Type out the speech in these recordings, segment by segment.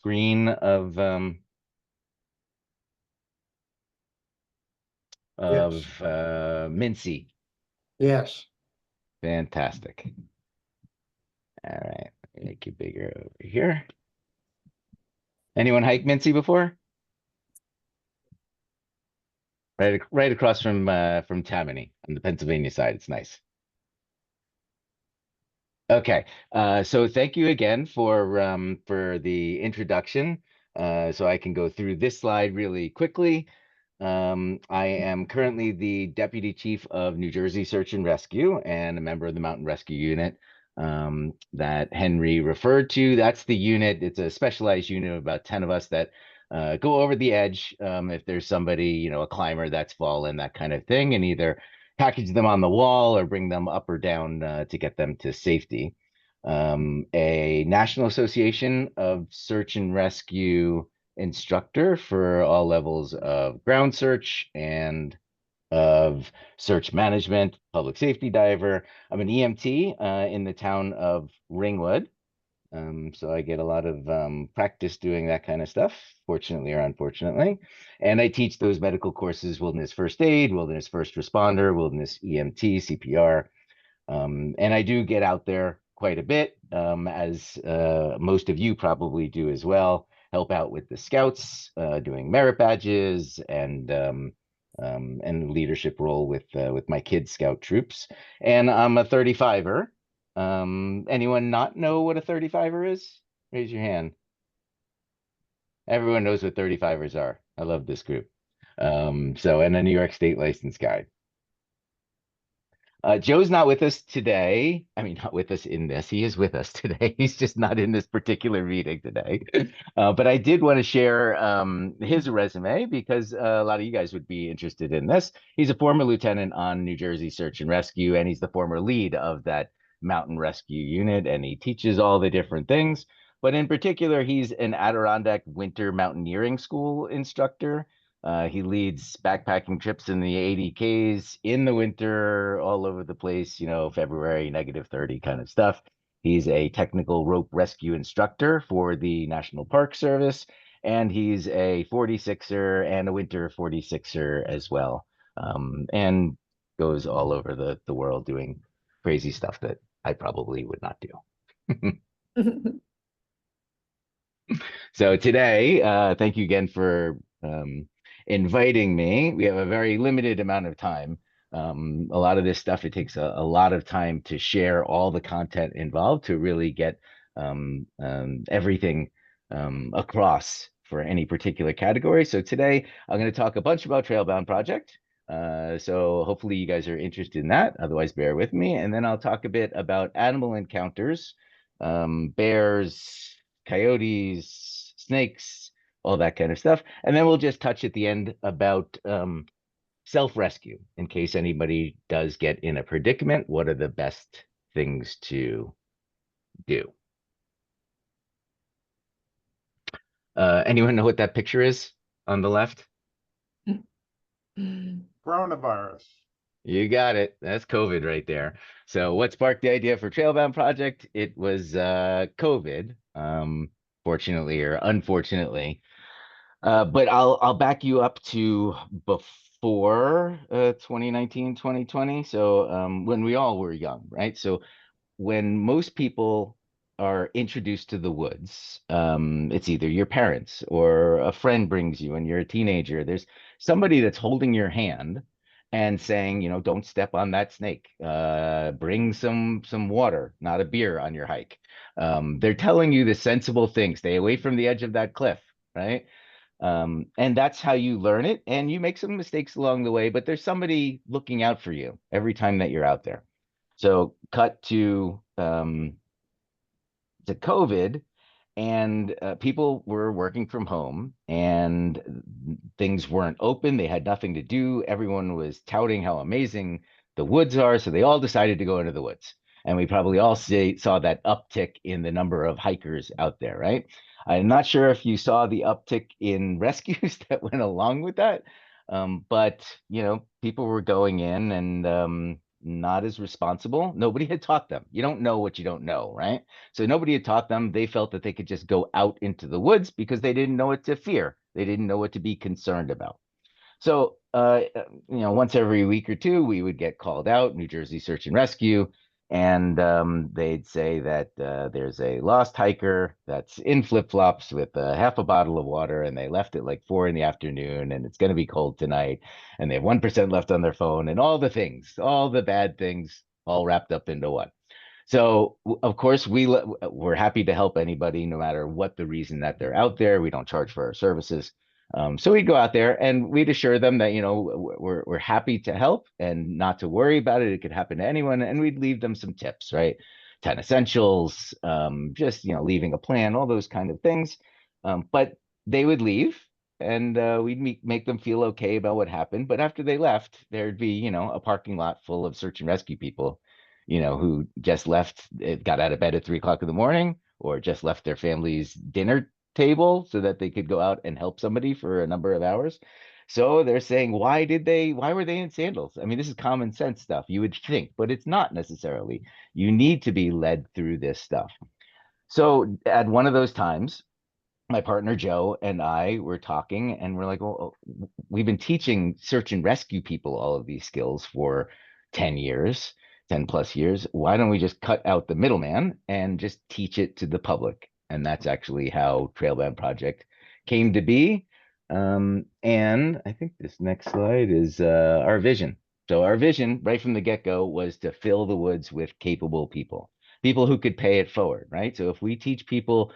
screen Yes. of Mincy. Yes. Fantastic. All right, make it bigger over here. Anyone hike Mincy before? Right across from Tammany on the Pennsylvania side. It's nice. Okay, so thank you again for the introduction. So I can go through this slide really quickly. I am currently the Deputy Chief of New Jersey Search and Rescue and a member of the Mountain Rescue Unit that Henry referred to. That's the unit. It's a specialized unit of about 10 of us that go over the edge if there's somebody, a climber that's fallen, that kind of thing, and either package them on the wall or bring them up or down to get them to safety. A National Association of Search and Rescue instructor for all levels of ground search and of search management, public safety diver. I'm an EMT in the town of Ringwood. So I get a lot of practice doing that kind of stuff, fortunately or unfortunately. And I teach those medical courses: wilderness first aid, wilderness first responder, wilderness EMT, CPR. And I do get out there quite a bit, as most of you probably do as well. Help out with the scouts, doing merit badges and leadership role with my kids' scout troops. And I'm a 35er. Anyone not know what a 35er is? Raise your hand. Everyone knows what 35ers are. I love this group. And a New York State license guy. Joe's not with us today. I mean, not with us in this. He is with us today. He's just not in this particular meeting today. But I did want to share his resume because a lot of you guys would be interested in this. He's a former lieutenant on New Jersey Search and Rescue, and he's the former lead of that mountain rescue unit, and he teaches all the different things. But in particular, he's an Adirondack winter mountaineering school instructor. He leads backpacking trips in the ADKs in the winter, all over the place, February -30 kind of stuff. He's a technical rope rescue instructor for the National Park Service, and he's a 46er and a winter 46er as well, and goes all over the world doing crazy stuff that I probably would not do. So today, thank you again for inviting me. We have a very limited amount of time. A lot of this stuff, it takes a lot of time to share all the content involved to really get everything across for any particular category. So today, I'm going to talk a bunch about Trailbound Project. So hopefully you guys are interested in that. Otherwise, bear with me. And then I'll talk a bit about animal encounters, bears, coyotes, snakes, all that kind of stuff. And then we'll just touch at the end about self-rescue in case anybody does get in a predicament. What are the best things to do? Anyone know what that picture is on the left? Coronavirus. You got it. That's COVID right there. So what sparked the idea for Trailbound Project? It was COVID, fortunately or unfortunately. But I'll back you up to before 2019, 2020. So when we all were young, right? So when most people are introduced to the woods, it's either your parents or a friend brings you and you're a teenager. There's somebody that's holding your hand and saying, don't step on that snake. Bring some water, not a beer on your hike. They're telling you the sensible thing. Stay away from the edge of that cliff, right? And that's how you learn it. And you make some mistakes along the way, but there's somebody looking out for you every time that you're out there. So cut to COVID, and people were working from home, and things weren't open. They had nothing to do. Everyone was touting how amazing the woods are, so they all decided to go into the woods. And we probably all saw that uptick in the number of hikers out there, right? I'm not sure if you saw the uptick in rescues that went along with that, but people were going in, and not as responsible. Nobody had taught them. You don't know what you don't know, right? So nobody had taught them. They felt that they could just go out into the woods because they didn't know what to fear. They didn't know what to be concerned about. So, once every week or two, we would get called out, New Jersey Search and Rescue, and they'd say that there's a lost hiker that's in flip-flops with half a bottle of water, and they left at like 4 in the afternoon, and it's going to be cold tonight, and they have 1% left on their phone, and all the things, all the bad things, all wrapped up into one. So, of course, we're happy to help anybody, no matter what the reason that they're out there. We don't charge for our services. So we'd go out there and we'd assure them that, we're happy to help and not to worry about it. It could happen to anyone. And we'd leave them some tips, right? 10 essentials, just, leaving a plan, all those kind of things. But they would leave and we'd make them feel okay about what happened. But after they left, there'd be, a parking lot full of search and rescue people, who just left, got out of bed at 3 o'clock in the morning, or just left their family's dinner table so that they could go out and help somebody for a number of hours. So they're saying, why were they in sandals? I mean, this is common sense stuff, you would think, but it's not necessarily. You need to be led through this stuff. So at one of those times, my partner Joe and I were talking, and we're like, well, we've been teaching search and rescue people all of these skills for 10 years, 10 plus years. Why don't we just cut out the middleman and just teach it to the public? And that's actually how Trailbound Project came to be. And I think this next slide is our vision. So our vision right from the get-go was to fill the woods with capable people, people who could pay it forward, right? So if we teach people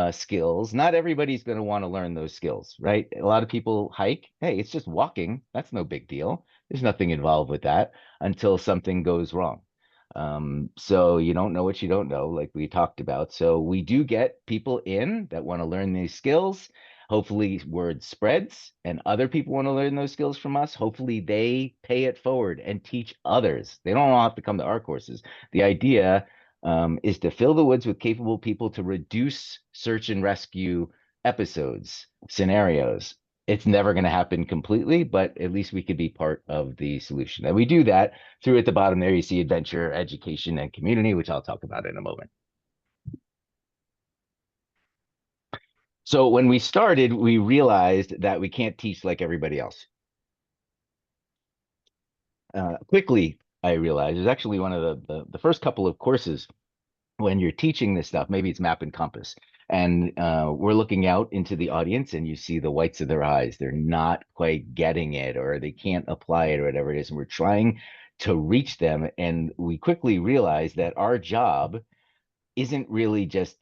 skills, not everybody's going to want to learn those skills, right? A lot of people hike. Hey, it's just walking. That's no big deal. There's nothing involved with that until something goes wrong. So you don't know what you don't know, like we talked about. So we do get people in that want to learn these skills. Hopefully, word spreads and other people want to learn those skills from us. Hopefully, they pay it forward and teach others. They don't all have to come to our courses. The idea is to fill the woods with capable people to reduce search and rescue episodes, scenarios. It's never going to happen completely, but at least we could be part of the solution. And we do that through at the bottom there, you see adventure, education, and community, which I'll talk about in a moment. So when we started, we realized that we can't teach like everybody else. Quickly, I realized it was actually one of the first couple of courses when you're teaching this stuff. Maybe it's map and compass, and we're looking out into the audience and you see the whites of their eyes. They're not quite getting it, or they can't apply it, or whatever it is. And we're trying to reach them. And we quickly realize that our job isn't really just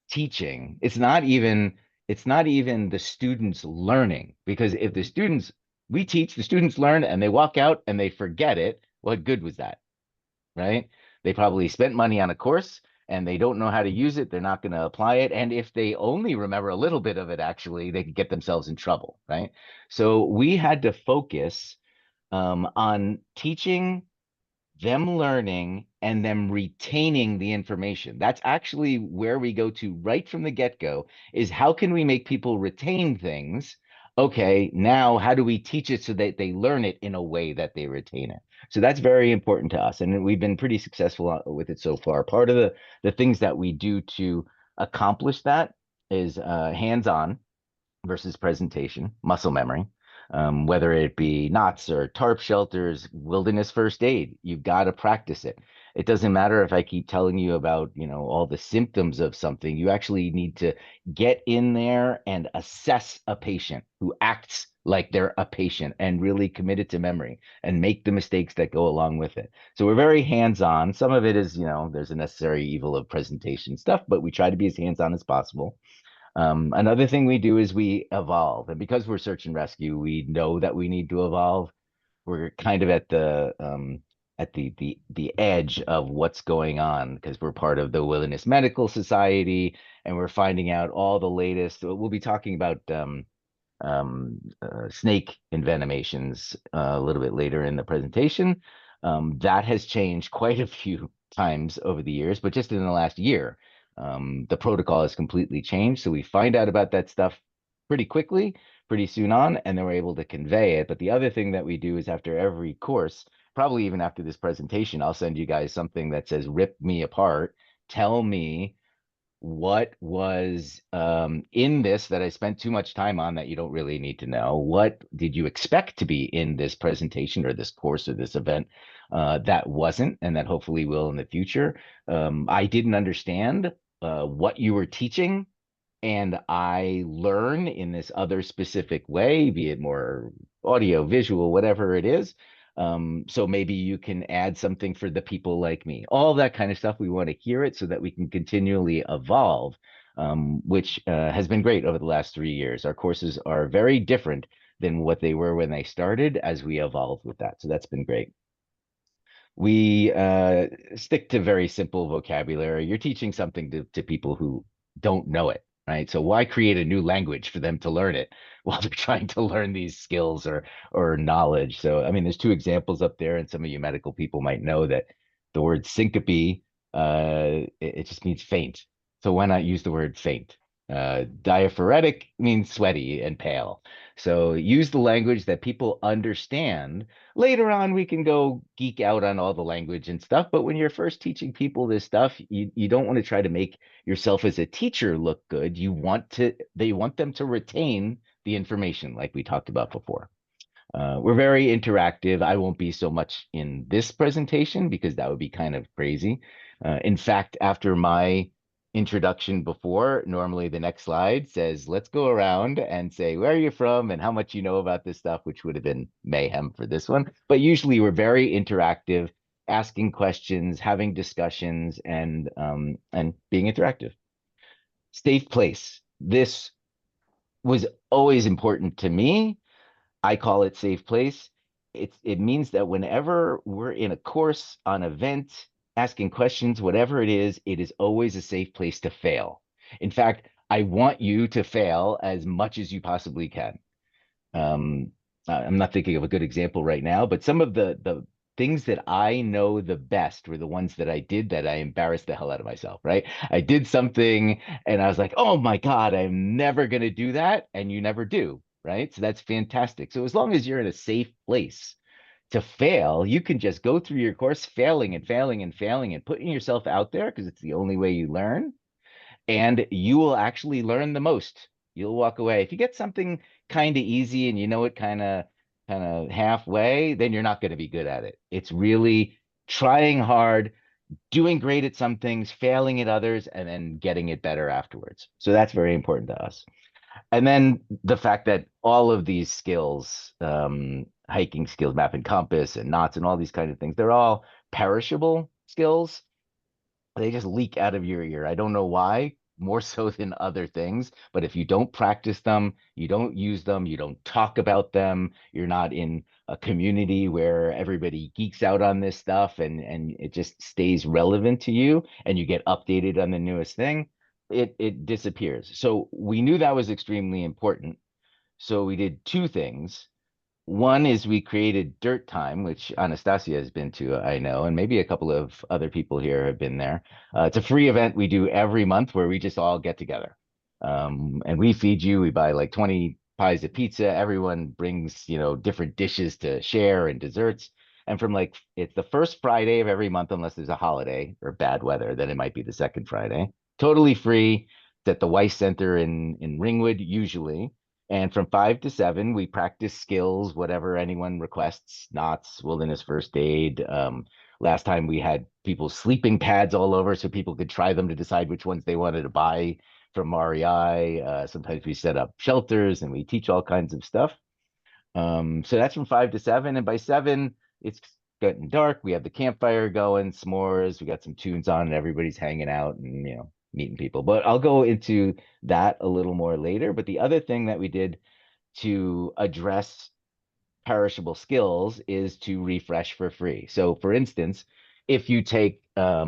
teaching. It's not even the students learning, because if the students, we teach, the students learn and they walk out and they forget it, what good was that? Right? They probably spent money on a course and they don't know how to use it. They're not going to apply it. And if they only remember a little bit of it, actually, they could get themselves in trouble. Right? So we had to focus on teaching, them learning, and them retaining the information. That's actually where we go to right from the get-go, is how can we make people retain things? Okay, now how do we teach it so that they learn it in a way that they retain it? So that's very important to us, and we've been pretty successful with it so far. Part of the things that we do to accomplish that is hands-on versus presentation, muscle memory, whether it be knots or tarp shelters, wilderness first aid. You've got to practice it. It doesn't matter if I keep telling you about, all the symptoms of something. You actually need to get in there and assess a patient who acts like they're a patient and really commit it to memory and make the mistakes that go along with it. So we're very hands-on. Some of it is, there's a necessary evil of presentation stuff, but we try to be as hands-on as possible. Another thing we do is we evolve, and because we're search and rescue, we know that we need to evolve. We're kind of at the edge of what's going on because we're part of the Wilderness Medical Society, and we're finding out all the latest. We'll be talking about snake envenomations a little bit later in the presentation. That has changed quite a few times over the years, but just in the last year, the protocol has completely changed. So we find out about that stuff pretty quickly, pretty soon on, and then we're able to convey it. But the other thing that we do is after every course, probably even after this presentation, I'll send you guys something that says, rip me apart. Tell me what was in this that I spent too much time on that you don't really need to know. What did you expect to be in this presentation or this course or this event that wasn't, and that hopefully will in the future? I didn't understand what you were teaching, and I learn in this other specific way, be it more audio, visual, whatever it is. So maybe you can add something for the people like me. All that kind of stuff. We want to hear it so that we can continually evolve, which has been great over the last 3 years. Our courses are very different than what they were when they started as we evolved with that. So that's been great. We stick to very simple vocabulary. You're teaching something to people who don't know it, right? So why create a new language for them to learn it while they're trying to learn these skills or knowledge? So I mean, there's two examples up there, and some of you medical people might know that the word syncope, it just means faint. So why not use the word faint? Diaphoretic means sweaty and pale. So use the language that people understand. Later on, we can go geek out on all the language and stuff. But when you're first teaching people this stuff, you don't want to try to make yourself as a teacher look good. They want them to retain the information like we talked about before. We're very interactive. I won't be so much in this presentation because that would be kind of crazy. In fact, after my introduction before, normally the next slide says, let's go around and say, where are you from and how much you know about this stuff, which would have been mayhem for this one. But usually we're very interactive, asking questions, having discussions, and being interactive. Safe place. This was always important to me. I call it safe place. It means that whenever we're in a course, on event, asking questions, whatever it is always a safe place to fail. In fact, I want you to fail as much as you possibly can. Um, I'm not thinking of a good example right now, but some of the things that I know the best were the ones that I did that I embarrassed the hell out of myself, right? I did something and I was like, oh my God, I'm never going to do that. And you never do, right? So that's fantastic. So as long as you're in a safe place to fail, you can just go through your course failing and failing and failing and putting yourself out there because it's the only way you learn, and you will actually learn the most. You'll walk away. If you get something kind of easy and you know it kind of halfway, then you're not going to be good at it. It's really trying hard, doing great at some things, failing at others, and then getting it better afterwards. So that's very important to us. And then the fact that all of these skills, hiking skills, map and compass and knots and all these kind of things, they're all perishable skills. They just leak out of your ear. I don't know why, more so than other things, but if you don't practice them, you don't use them, you don't talk about them, you're not in a community where everybody geeks out on this stuff and it just stays relevant to you and you get updated on the newest thing, it disappears. So we knew that was extremely important. So we did two things. One is we created Dirt Time, which Anastasia has been to, I know, and maybe a couple of other people here have been there. It's a free event we do every month where we just all get together. And we feed you. We buy like 20 pies of pizza. Everyone brings, different dishes to share and desserts. And it's the first Friday of every month, unless there's a holiday or bad weather, then it might be the second Friday. Totally free. It's at the Weiss Center in Ringwood, usually. And from 5 to 7, we practice skills, whatever anyone requests, knots, wilderness first aid. Last time we had people sleeping pads all over so people could try them to decide which ones they wanted to buy from REI. Sometimes we set up shelters and we teach all kinds of stuff. So that's from 5 to 7. And by 7, it's getting dark. We have the campfire going, s'mores. We got some tunes on and everybody's hanging out and, meeting people. But I'll go into that a little more later. But the other thing that we did to address perishable skills is to refresh for free. So, for instance, if you take a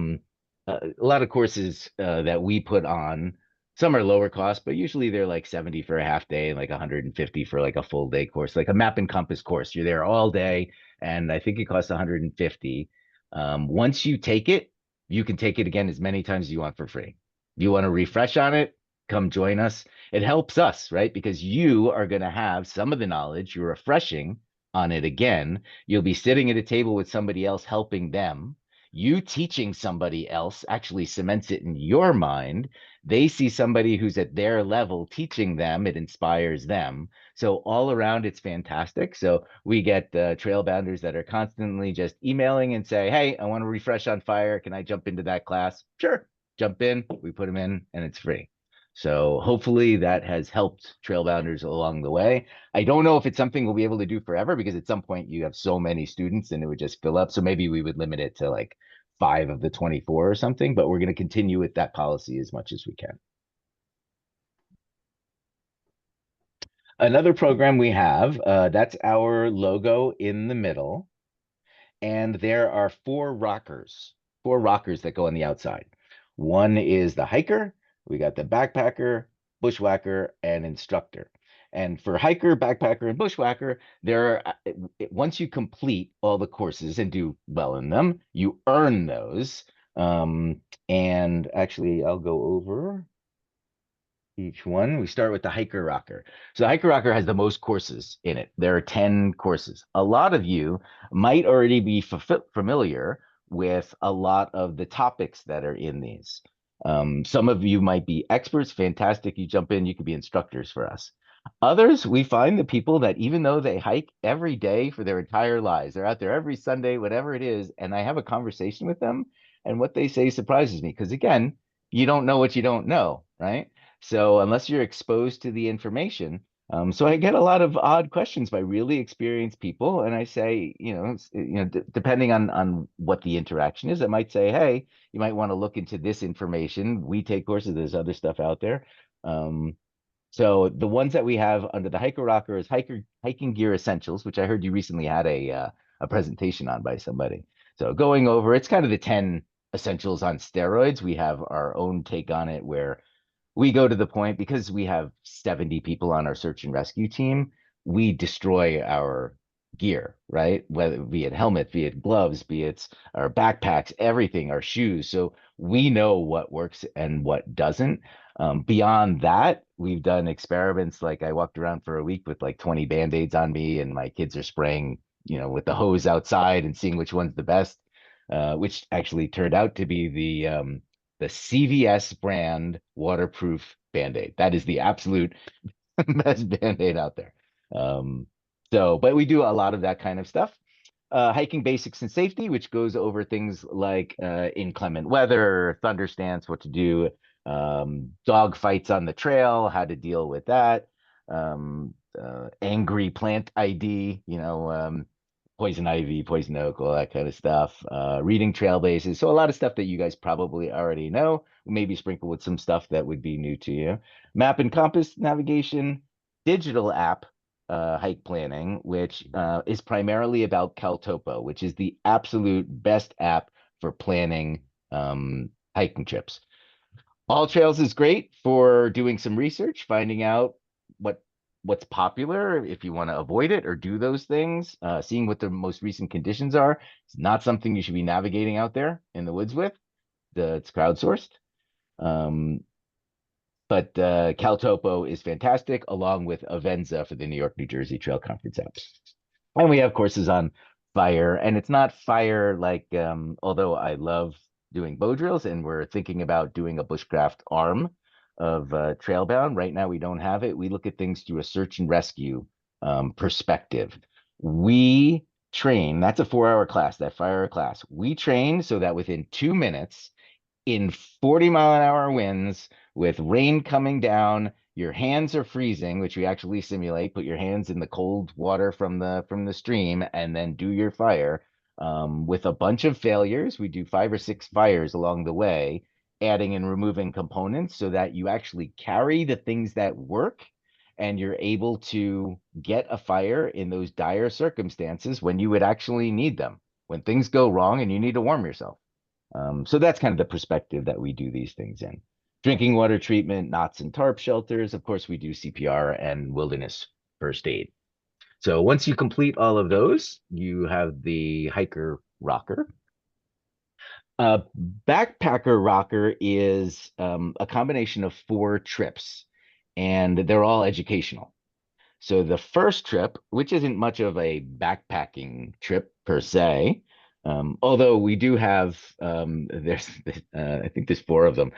lot of courses that we put on, some are lower cost, but usually they're like 70 for a half day and like 150 for like a full day course, like a map and compass course. You're there all day, and I think it costs 150. Once you take it, you can take it again as many times as you want for free. You want to refresh on it? Come join us. It helps us, right? Because you are going to have some of the knowledge you're refreshing, on it again. You'll be sitting at a table with somebody else helping them. You teaching somebody else actually cements it in your mind. They see somebody who's at their level teaching them, it inspires them. So all around, it's fantastic. So we get trail bounders that are constantly just emailing and say, hey, I want to refresh on fire. Can I jump into that class? Sure. Jump in, we put them in, and it's free. So hopefully that has helped trail bounders along the way. I don't know if it's something we'll be able to do forever, because at some point you have so many students and it would just fill up. So maybe we would limit it to like 5 of the 24 or something, but we're going to continue with that policy as much as we can. Another program we have, that's our logo in the middle. And there are 4 rockers that go on the outside. One is the hiker, we got the backpacker, bushwhacker, and instructor. And for hiker, backpacker, and bushwhacker, there are, once you complete all the courses and do well in them, you earn those. And actually, I'll go over each one. We start with the hiker rocker. So the hiker rocker has the most courses in it. There are 10 courses. A lot of you might already be familiar with a lot of the topics that are in these. Some of you might be experts. Fantastic. You jump in, you could be instructors for us. Others, we find the people that even though they hike every day for their entire lives, they're out there every Sunday, whatever it is, and I have a conversation with them, and what they say surprises me. Because again, you don't know what you don't know, right? So unless you're exposed to the information, so I get a lot of odd questions by really experienced people, and I say, depending on what the interaction is, I might say, hey, you might want to look into this information. We take courses. There's other stuff out there. So the ones that we have under the hiker rocker is hiking gear essentials, which I heard you recently had a presentation on by somebody. So going over, it's kind of the 10 essentials on steroids. We have our own take on it where we go to the point, because we have 70 people on our search and rescue team, we destroy our gear, right? Whether be it helmet, be it gloves, be it our backpacks, everything, our shoes. So we know what works and what doesn't. Beyond that, we've done experiments. Like I walked around for a week with like 20 band-aids on me, and my kids are spraying, with the hose outside and seeing which one's the best, which actually turned out to be the CVS brand waterproof Band-Aid. That is the absolute best Band-Aid out there. But we do a lot of that kind of stuff. Hiking basics and safety, which goes over things like inclement weather, thunder stance, what to do, dog fights on the trail, how to deal with that, angry plant ID, poison ivy, poison oak, all that kind of stuff, reading trail bases. So a lot of stuff that you guys probably already know, maybe sprinkle with some stuff that would be new to you. Map and compass navigation, digital app, hike planning, which is primarily about Caltopo, which is the absolute best app for planning hiking trips. All Trails is great for doing some research, finding out what's popular if you want to avoid it or do those things, seeing what the most recent conditions are. It's not something you should be navigating out there in the woods with. It's crowdsourced. Um, but Caltopo is fantastic, along with Avenza for the New York, New Jersey Trail Conference apps. And we have courses on fire, and it's not fire like, although I love doing bow drills, and we're thinking about doing a bushcraft arm of Trailbound. Right now, we don't have it. We look at things through a search and rescue perspective. We train, that's a 4-hour class, that fire class. We train so that within 2 minutes, in 40-mile-an-hour winds with rain coming down, your hands are freezing, which we actually simulate. Put your hands in the cold water from the stream and then do your fire. With a bunch of failures, we do 5 or 6 fires along the way, adding and removing components so that you actually carry the things that work, and you're able to get a fire in those dire circumstances when you would actually need them, when things go wrong and you need to warm yourself. So that's kind of the perspective that we do these things in. Drinking water treatment, knots and tarp shelters. Of course, we do CPR and wilderness first aid. So once you complete all of those, you have the hiker rocker. Backpacker rocker is a combination of 4 trips, and they're all educational. So the first trip, which isn't much of a backpacking trip per se, although we do have, there's, I think there's four of them,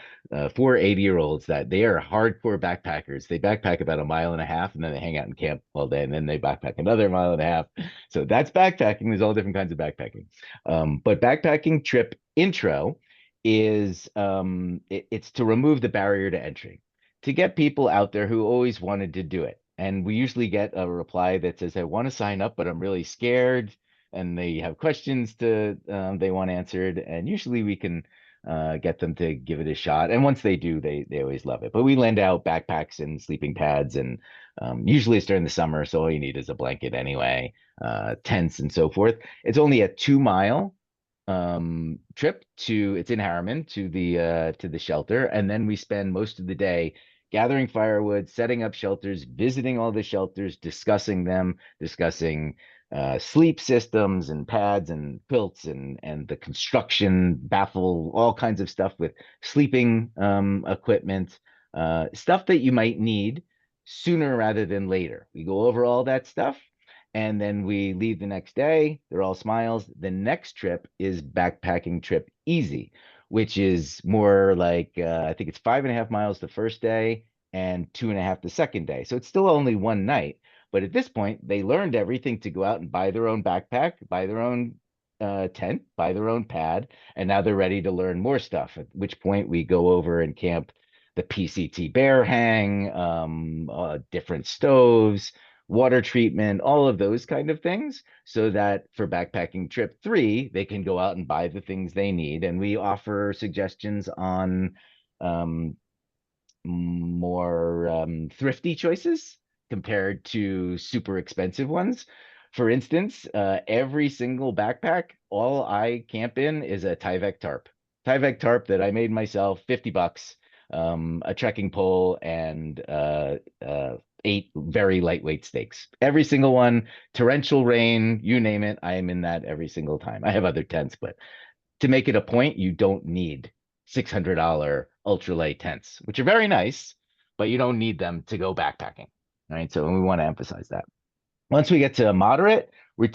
four 80-year-olds that they are hardcore backpackers. They backpack about a mile and a half and then they hang out in camp all day and then they backpack another mile and a half. So that's backpacking. There's all different kinds of backpacking. But backpacking trip intro is it's to remove the barrier to entry, to get people out there who always wanted to do it. And we usually get a reply that says, I want to sign up, but I'm really scared. And they have questions they want answered. And usually we can get them to give it a shot. And once they do, they always love it. But we lend out backpacks and sleeping pads. And usually it's during the summer. So all you need is a blanket anyway, tents and so forth. It's only a 2 mile trip it's in Harriman to the shelter, and then we spend most of the day gathering firewood, setting up shelters, visiting all the shelters, discussing them, discussing sleep systems and pads and quilts and the construction baffle, all kinds of stuff with sleeping equipment, stuff that you might need sooner rather than later. We go over all that stuff and then we leave the next day. They're all smiles. The next trip is backpacking trip easy, which is more like I think it's 5.5 miles the first day and 2.5 the second day. So it's still only one night. But at this point, they learned everything to go out and buy their own backpack, buy their own tent, buy their own pad, and now they're ready to learn more stuff. At which point we go over and camp the PCT bear hang, different stoves, water treatment, all of those kind of things, so that for backpacking trip 3, they can go out and buy the things they need. And we offer suggestions on um, more thrifty choices compared to super expensive ones. For instance, every single backpack, all I camp in is a Tyvek tarp. Tyvek tarp that I made myself, $50, a trekking pole, and 8 very lightweight stakes. Every single one, torrential rain, you name it, I am in that every single time. I have other tents, but to make it a point, you don't need $600 ultralight tents, which are very nice, but you don't need them to go backpacking. Right. So we want to emphasize that. Once we get to moderate, we're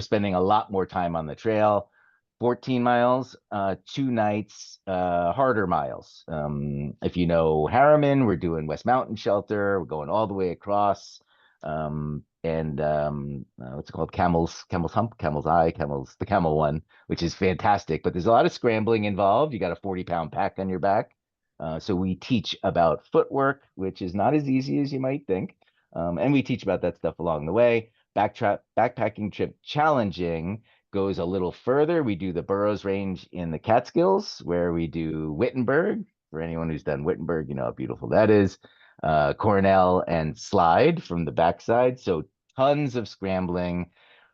spending a lot more time on the trail. 14 miles, 2 nights, harder miles. If you know Harriman, we're doing West Mountain Shelter. We're going all the way across. And what's it called? Camel's Hump, Camel's Eye, the Camel one, which is fantastic. But there's a lot of scrambling involved. You got a 40-pound pack on your back. So we teach about footwork, which is not as easy as you might think. And we teach about that stuff along the way. Backpacking trip challenging goes a little further. We do the Burroughs Range in the Catskills, where we do Wittenberg. For anyone who's done Wittenberg, you know how beautiful that is. Cornell and Slide from the backside. So tons of scrambling.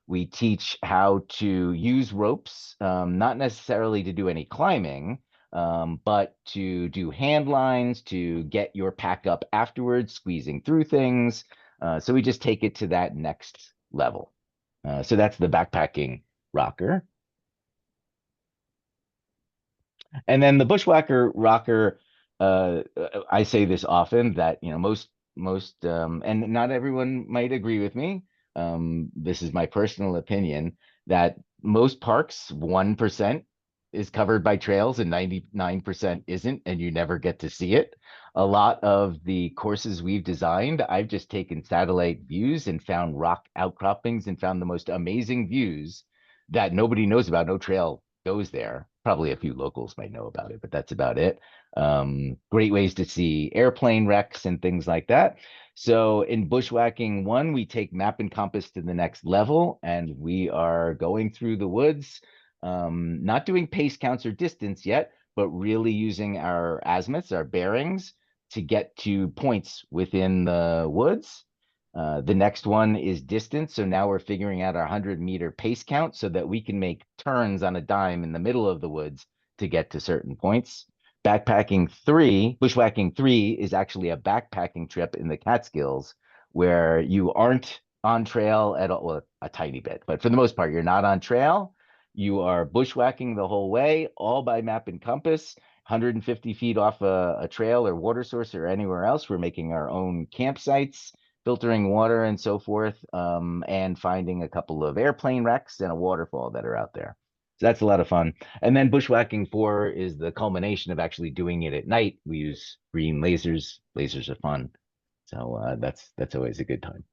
We teach how to use ropes, not necessarily to do any climbing, but to do hand lines, to get your pack up afterwards, squeezing through things. So we just take it to that next level. So that's the backpacking rocker. And then the bushwhacker rocker, I say this often that, you know, most and not everyone might agree with me. This is my personal opinion that most parks, 1% is covered by trails and 99% isn't, and you never get to see it. A lot of the courses we've designed, I've just taken satellite views and found rock outcroppings and found the most amazing views that nobody knows about. No trail goes there. Probably a few locals might know about it, but that's about it. Great ways to see airplane wrecks and things like that. So in bushwhacking 1, we take map and compass to the next level, and we are going through the woods, not doing pace counts or distance yet, but really using our azimuths, our bearings, to get to points within the woods. The next one is distance. So now we're figuring out our 100-meter pace count so that we can make turns on a dime in the middle of the woods to get to certain points. Bushwhacking 3 is actually a backpacking trip in the Catskills where you aren't on trail at all, well, a tiny bit, but for the most part, you're not on trail. You are bushwhacking the whole way, all by map and compass, 150 feet off a trail or water source or anywhere else. We're making our own campsites, filtering water and so forth, and finding a couple of airplane wrecks and a waterfall that are out there. So that's a lot of fun. And then bushwhacking 4 is the culmination of actually doing it at night. We use green lasers. Lasers are fun. So that's always a good time.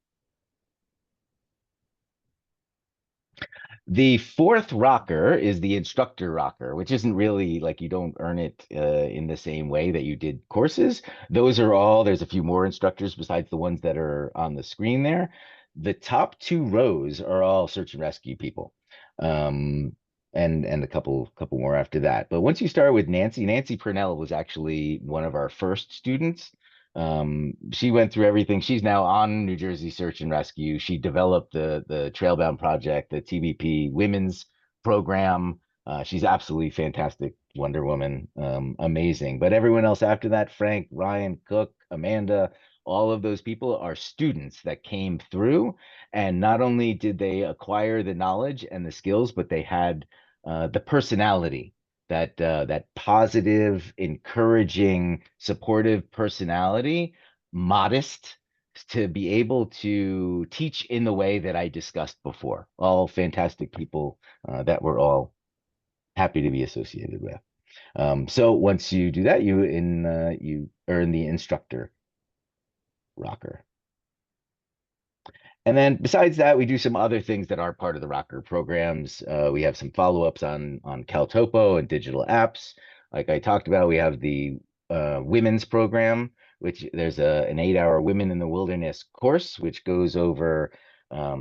The fourth rocker is the instructor rocker, which isn't really like you don't earn it in the same way that you did courses. Those are all, there's a few more instructors besides the ones that are on the screen there. The top 2 rows are all search and rescue people. Um, and a couple more after that. But once you start with Nancy Purnell was actually one of our first students. She went through everything. She's now on New Jersey Search and Rescue. She developed the Trailbound Project, the TBP Women's Program. She's absolutely fantastic, Wonder Woman, amazing. But everyone else after that, Frank, Ryan, Cook, Amanda, all of those people are students that came through, and not only did they acquire the knowledge and the skills, but they had the personality, that positive, encouraging, supportive personality, modest, to be able to teach in the way that I discussed before. All fantastic people that we're all happy to be associated with. So once you do that, you earn the instructor rocker. And then besides that, we do some other things that are part of the Rocker programs. We have some follow-ups on CalTopo and digital apps. Like I talked about, we have the women's program, which there's an 8-hour Women in the Wilderness course, which goes over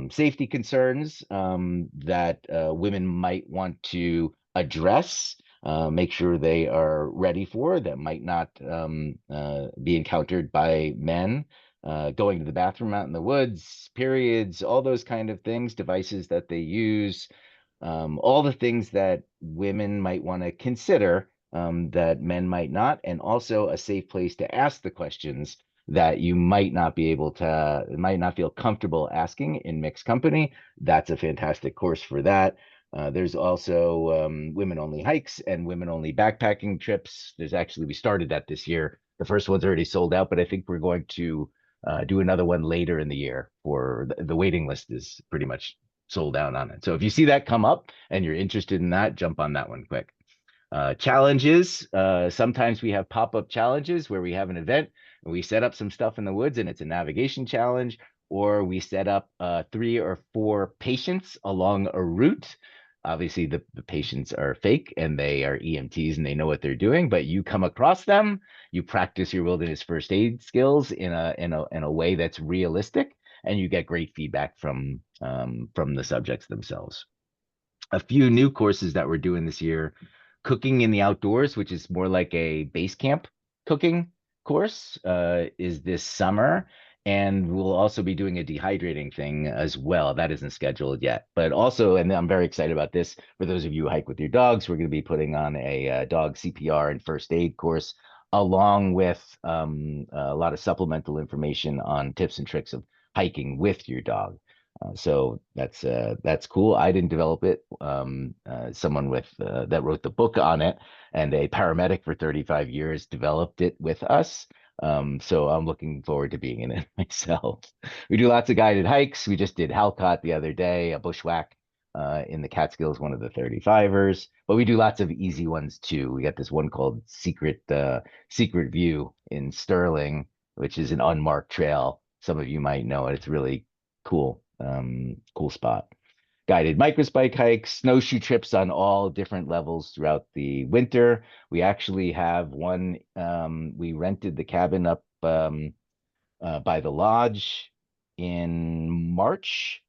safety concerns that women might want to address, make sure they are ready for, that might not be encountered by men, going to the bathroom out in the woods, periods, all those kind of things, devices that they use, all the things that women might want to consider that men might not, and also a safe place to ask the questions that you might not be able to, might not feel comfortable asking in mixed company. That's a fantastic course for that. There's also women only hikes and women only backpacking trips. There's actually, we started that this year. The first one's already sold out, but I think we're going to do another one later in the year, for the waiting list is pretty much sold out on it. So if you see that come up and you're interested in that, jump on that one quick. Challenges. Sometimes we have pop-up challenges where we have an event and we set up some stuff in the woods and it's a navigation challenge, or we set up 3 or 4 patients along a route. Obviously, the patients are fake and they are EMTs and they know what they're doing, but you come across them, you practice your wilderness first aid skills in a way that's realistic, and you get great feedback from the subjects themselves. A few new courses that we're doing this year: cooking in the outdoors, which is more like a base camp cooking course, is this summer. And we'll also be doing a dehydrating thing as well. That isn't scheduled yet. But also, and I'm very excited about this, for those of you who hike with your dogs, we're going to be putting on a dog CPR and first aid course, along with a lot of supplemental information on tips and tricks of hiking with your dog. So that's cool. I didn't develop it. Someone with that wrote the book on it, and a paramedic for 35 years developed it with us. So I'm looking forward to being in it myself. We do lots of guided hikes. We just did Halcott the other day, a bushwhack in the Catskills, one of the 35ers. But we do lots of easy ones too. We got this one called Secret View in Sterling, which is an unmarked trail. Some of you might know it. It's really cool. Cool spot. Guided microspike hikes, snowshoe trips on all different levels throughout the winter. We actually have one, we rented the cabin up by the lodge in March.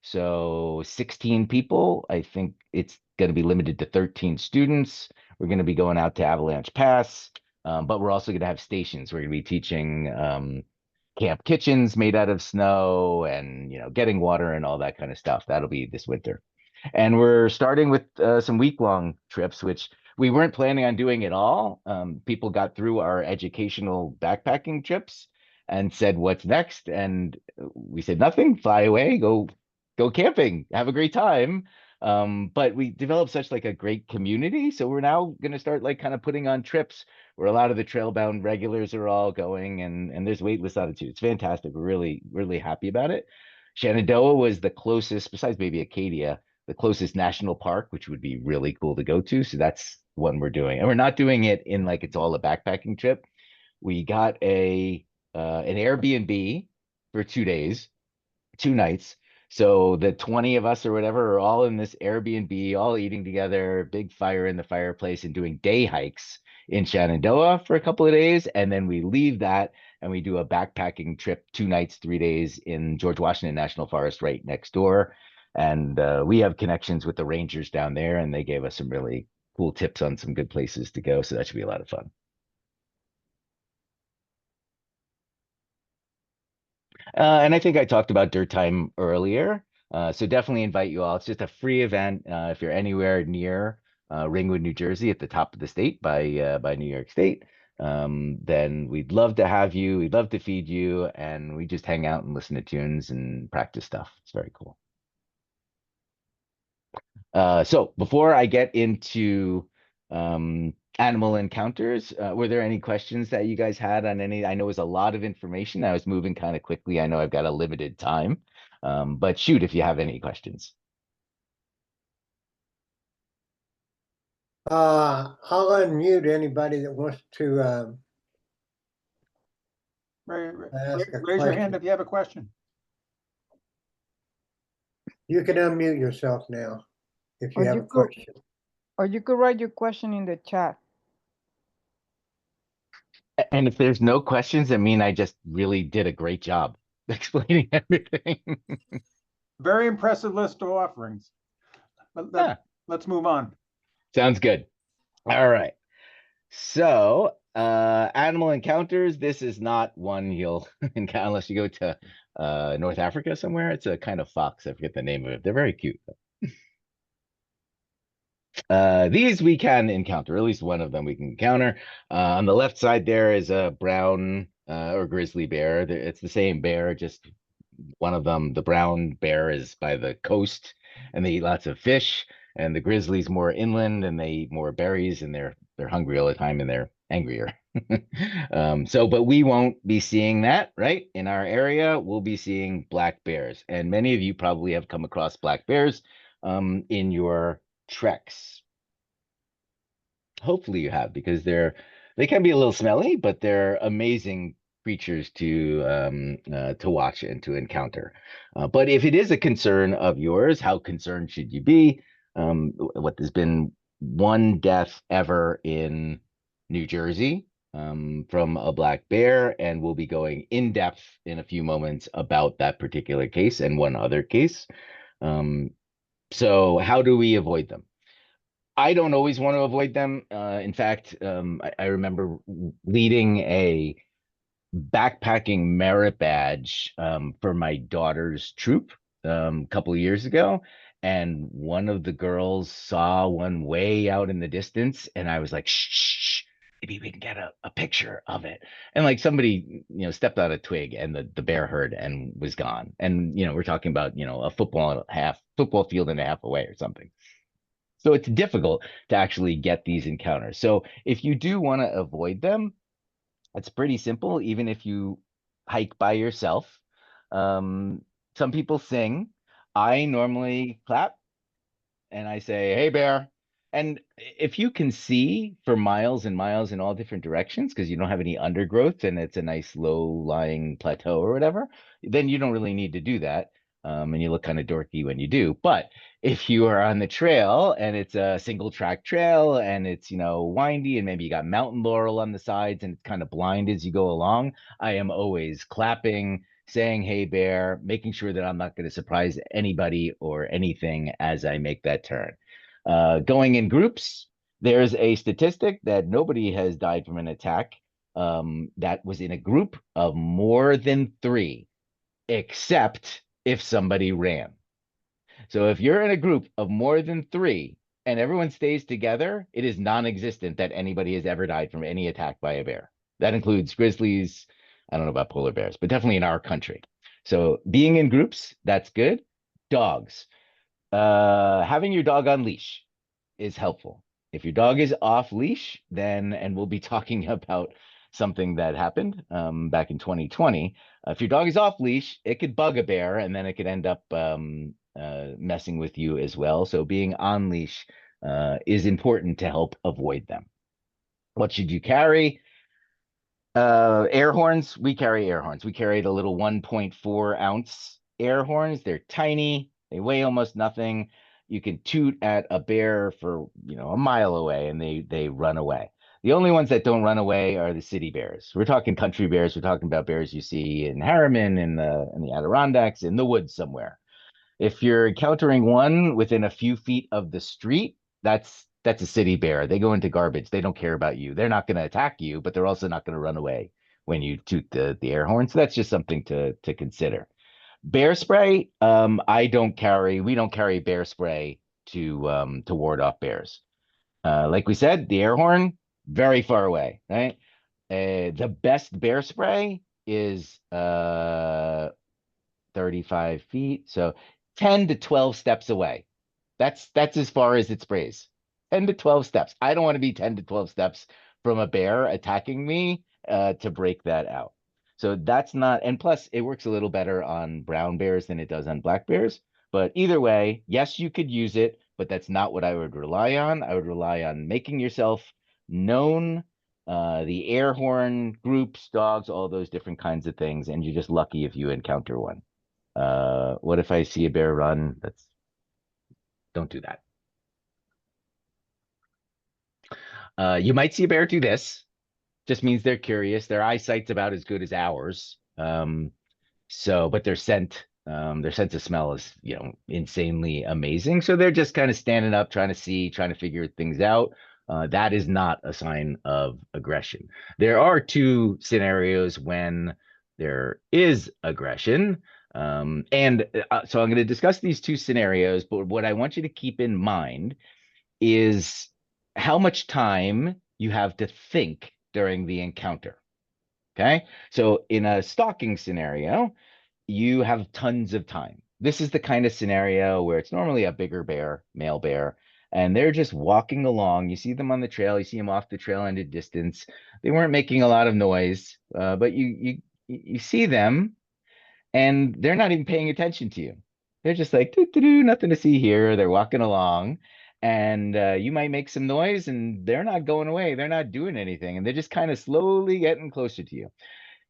So 16 people. I think it's going to be limited to 13 students. We're going to be going out to Avalanche Pass, but we're also going to have stations. We're going to be teaching camp kitchens made out of snow, and getting water and all that kind of stuff. That'll be this winter. And we're starting with some week-long trips, which we weren't planning on doing at all. People got through our educational backpacking trips and said, "What's next?" And we said, "Nothing. Fly away. Go camping. Have a great time." But we developed such like a great community, so we're now going to start like kind of putting on trips where a lot of the trail-bound regulars are all going, and there's wait lists on it too. It's fantastic. We're really, really happy about it. Shenandoah was the closest, besides maybe Acadia, the closest national park, which would be really cool to go to. So that's one we're doing. And we're not doing it in like it's all a backpacking trip. We got an Airbnb for 2 days, 2 nights. So the 20 of us or whatever are all in this Airbnb, all eating together, big fire in the fireplace, and doing day hikes in Shenandoah for a couple of days. And then we leave that and we do a backpacking trip, 2 nights, 3 days in George Washington National Forest right next door. And we have connections with the rangers down there, and they gave us some really cool tips on some good places to go. So that should be a lot of fun. And I think I talked about Dirt Time earlier. So definitely invite you all. It's just a free event. If you're anywhere near Ringwood, New Jersey, at the top of the state by New York State, then we'd love to have you. We'd love to feed you, and we just hang out and listen to tunes and practice stuff. It's very cool. So before I get into animal encounters, were there any questions that you guys had on any? I know it was a lot of information. I was moving kind of quickly. I know I've got a limited time, but shoot if you have any questions. I'll unmute anybody that wants to ask a Raise your hand question. if you have a question. You can unmute yourself now if you Or have you a could- question. Or you could write your question in the chat. And if there's no questions, I mean, I just really did a great job explaining everything. Very impressive list of offerings. Yeah. Let's move on. Sounds good. All right. So, animal encounters, this is not one you'll encounter unless you go to North Africa somewhere. It's a kind of fox. I forget the name of it. They're very cute. These we can encounter, at least one of them we can encounter. On the left side there is a brown or grizzly bear. It's the same bear, just one of them, the brown bear, is by the coast and they eat lots of fish, and the grizzly's more inland and they eat more berries, and they're hungry all the time and they're angrier. But we won't be seeing that, right? In our area, we'll be seeing black bears, and many of you probably have come across black bears in your treks. Hopefully you have, because they can be a little smelly, but they're amazing creatures to watch and to encounter. But if it is a concern of yours, how concerned should you be? What there's been one death ever in New Jersey from a black bear, and we'll be going in depth in a few moments about that particular case and one other case. So how do we avoid them? I don't always want to avoid them. In fact, I remember leading a backpacking merit badge for my daughter's troop a couple of years ago, and one of the girls saw one way out in the distance, and I was like, shh, shh, shh, maybe we can get a picture of it. And like somebody, stepped on a twig, and the bear heard and was gone. And we're talking about a football field and a half away or something. So it's difficult to actually get these encounters. So if you do want to avoid them, it's pretty simple. Even if you hike by yourself, some people sing. I normally clap and I say, "Hey, bear." And if you can see for miles and miles in all different directions, because you don't have any undergrowth and it's a nice low-lying plateau or whatever, then you don't really need to do that. And you look kind of dorky when you do. But if you are on the trail and it's a single track trail and it's, windy, and maybe you got mountain laurel on the sides and it's kind of blind as you go along, I am always clapping, saying, "Hey, bear," making sure that I'm not going to surprise anybody or anything as I make that turn. Going in groups, there's a statistic that nobody has died from an attack that was in a group of more than 3, except if somebody ran. So if you're in a group of more than 3 and everyone stays together, it is non-existent that anybody has ever died from any attack by a bear. That includes grizzlies. I don't know about polar bears, but definitely in our country. So being in groups, that's good. Dogs. Having your dog on leash is helpful. If your dog is off leash, then, and we'll be talking about something that happened back in 2020. If your dog is off leash, it could bug a bear, and then it could end up messing with you as well. So being on leash is important to help avoid them. What should you carry? Air horns. We carry air horns. We carry the little 1.4 ounce air horns. They're tiny. They weigh almost nothing. You can toot at a bear for, a mile away, and they run away. The only ones that don't run away are the city bears. We're talking country bears. We're talking about bears you see in Harriman, in the Adirondacks, in the woods somewhere. If you're encountering one within a few feet of the street, that's a city bear. They go into garbage. They don't care about you. They're not going to attack you, but they're also not going to run away when you toot the air horn. So that's just something to consider. Bear spray, we don't carry bear spray to ward off bears. Like we said, the air horn, very far away, right? The best bear spray is 35 feet. So 10 to 12 steps away. That's as far as it sprays. 10 to 12 steps. I don't want to be 10 to 12 steps from a bear attacking me to break that out. So that's not, and plus it works a little better on brown bears than it does on black bears. But either way, yes, you could use it, but that's not what I would rely on. I would rely on making yourself known, the air horn groups, dogs, all those different kinds of things, and you're just lucky if you encounter one. What if I see a bear run? Don't do that. You might see a bear do this. Just means they're curious. Their eyesight's about as good as ours. But their sense of smell is, insanely amazing. So they're just kind of standing up, trying to figure things out. That is not a sign of aggression. There are two scenarios when there is aggression. So I'm going to discuss these two scenarios, but what I want you to keep in mind is how much time you have to think during the encounter. Okay. So in a stalking scenario, you have tons of time. This is the kind of scenario where it's normally a bigger bear, male bear, and they're just walking along. You see them on the trail, you see them off the trail in a distance. They weren't making a lot of noise, but you see them and they're not even paying attention to you. They're just like, doo, doo, doo, nothing to see here. They're walking along, and you might make some noise, and they're not going away. They're not doing anything, and they're just kind of slowly getting closer to you.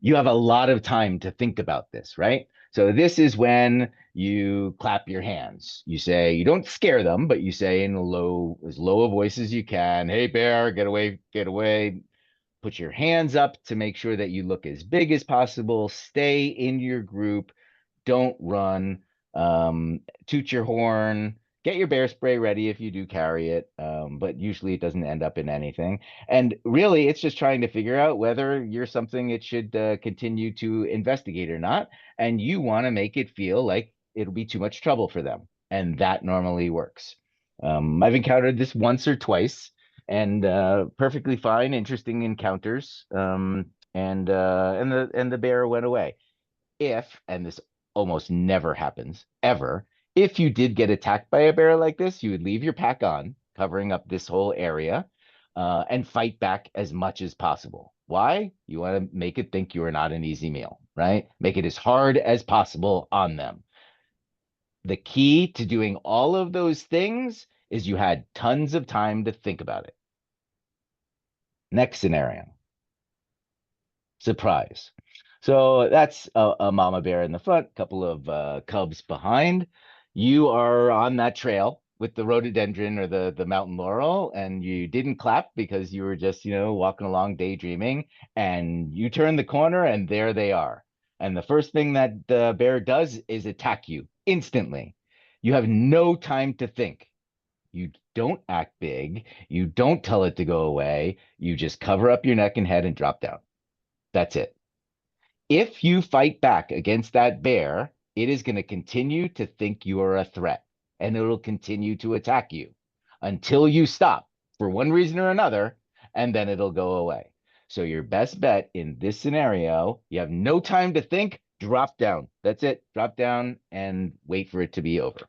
You have a lot of time to think about this, right? So this is when you clap your hands. You say, you don't scare them, but you say in as low a voice as you can, "Hey, bear, get away, get away." Put your hands up to make sure that you look as big as possible. Stay in your group. Don't run. Toot your horn. Get your bear spray ready if you do carry it, but usually it doesn't end up in anything. And really, it's just trying to figure out whether you're something it should continue to investigate or not. And you want to make it feel like it'll be too much trouble for them. And that normally works. I've encountered this once or twice, and perfectly fine, interesting encounters. And the bear went away. And this almost never happens ever, if you did get attacked by a bear like this, you would leave your pack on, covering up this whole area, and fight back as much as possible. Why? You want to make it think you are not an easy meal, right? Make it as hard as possible on them. The key to doing all of those things is you had tons of time to think about it. Next scenario. Surprise. So that's a mama bear in the front, couple of cubs behind. You are on that trail with the rhododendron or the mountain laurel, and you didn't clap because you were just, walking along daydreaming, and you turn the corner and there they are. And the first thing that the bear does is attack you instantly. You have no time to think. You don't act big. You don't tell it to go away. You just cover up your neck and head and drop down. That's it. If you fight back against that bear, it is going to continue to think you are a threat, and it'll continue to attack you until you stop for one reason or another, and then it'll go away. So your best bet in this scenario, you have no time to think, drop down. That's it. Drop down and wait for it to be over.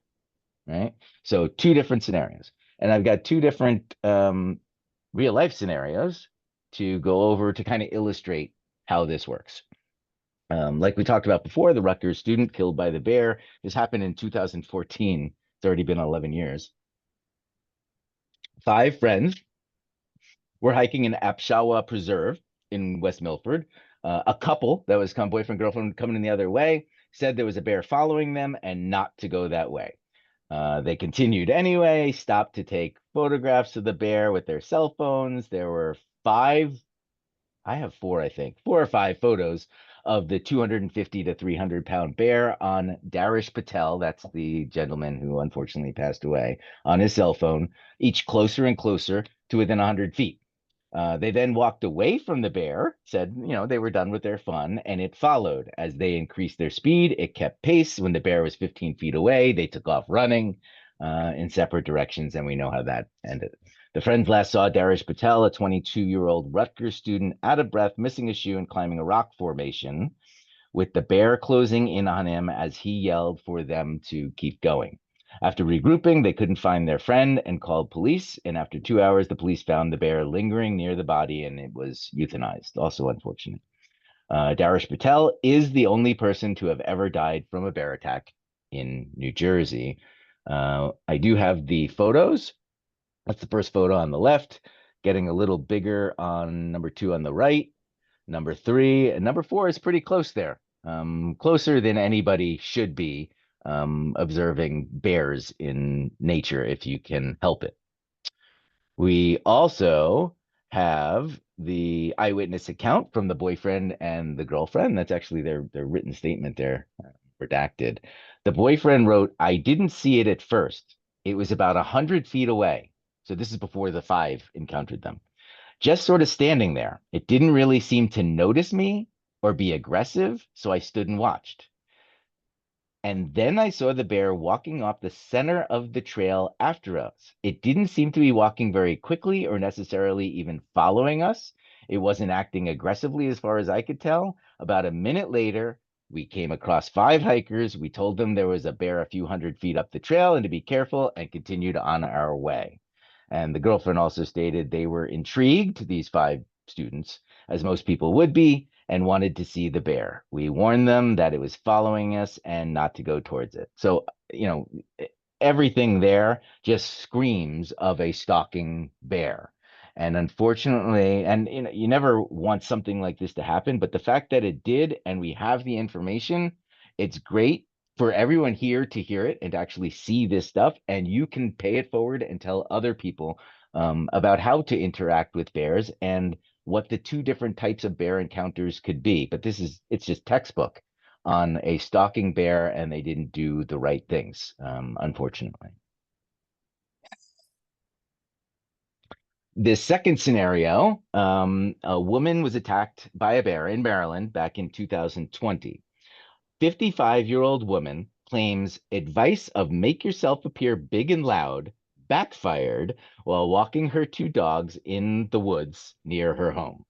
Right? So two different scenarios. And I've got two different real life scenarios to go over to kind of illustrate how this works. Like we talked about before, the Rutgers student killed by the bear. This happened in 2014. It's already been 11 years. 5 friends were hiking in Apshawa Preserve in West Milford. A couple that was boyfriend, girlfriend coming in the other way said there was a bear following them and not to go that way. They continued anyway, stopped to take photographs of the bear with their cell phones. There were 5, I have 4, I think, 4 or 5 photos of the 250 to 300 pound bear on Darish Patel. That's the gentleman who unfortunately passed away, on his cell phone, each closer and closer to within 100 feet. They then walked away from the bear, said, they were done with their fun, and it followed. As they increased their speed, it kept pace. When the bear was 15 feet away, they took off running in separate directions, and we know how that ended. The friends last saw Darish Patel, a 22-year-old Rutgers student, out of breath, missing a shoe and climbing a rock formation, with the bear closing in on him as he yelled for them to keep going. After regrouping, they couldn't find their friend and called police. And after 2 hours, the police found the bear lingering near the body, and it was euthanized. Also unfortunate. Darish Patel is the only person to have ever died from a bear attack in New Jersey. I do have the photos. That's the first photo on the left, getting a little bigger on number 2 on the right. Number 3 and number 4 is pretty close there. Closer than anybody should be observing bears in nature if you can help it. We also have the eyewitness account from the boyfriend and the girlfriend. That's actually their written statement there, redacted. The boyfriend wrote, "I didn't see it at first. It was about 100 feet away." So this is before the 5 encountered them. "Just sort of standing there. It didn't really seem to notice me or be aggressive, so I stood and watched. And then I saw the bear walking off the center of the trail after us. It didn't seem to be walking very quickly or necessarily even following us. It wasn't acting aggressively as far as I could tell. About a minute later, we came across 5 hikers. We told them there was a bear a few hundred feet up the trail and to be careful, and continued on our way." And the girlfriend also stated they were intrigued, these 5 students, as most people would be, and wanted to see the bear. We warned them that it was following us and not to go towards it. So, everything there just screams of a stalking bear. And unfortunately, and you never want something like this to happen, but the fact that it did, and we have the information, it's great for everyone here to hear it and to actually see this stuff, and you can pay it forward and tell other people about how to interact with bears and what the 2 different types of bear encounters could be. But it's just textbook on a stalking bear, and they didn't do the right things, unfortunately. The second scenario, a woman was attacked by a bear in Maryland back in 2020. 55-year-old woman claims advice of make yourself appear big and loud backfired while walking her 2 dogs in the woods near her home.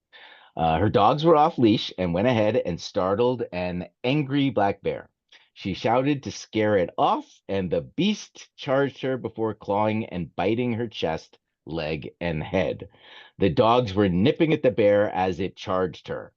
Her dogs were off leash and went ahead and startled an angry black bear. She shouted to scare it off, and the beast charged her before clawing and biting her chest, leg, and head. The dogs were nipping at the bear as it charged her.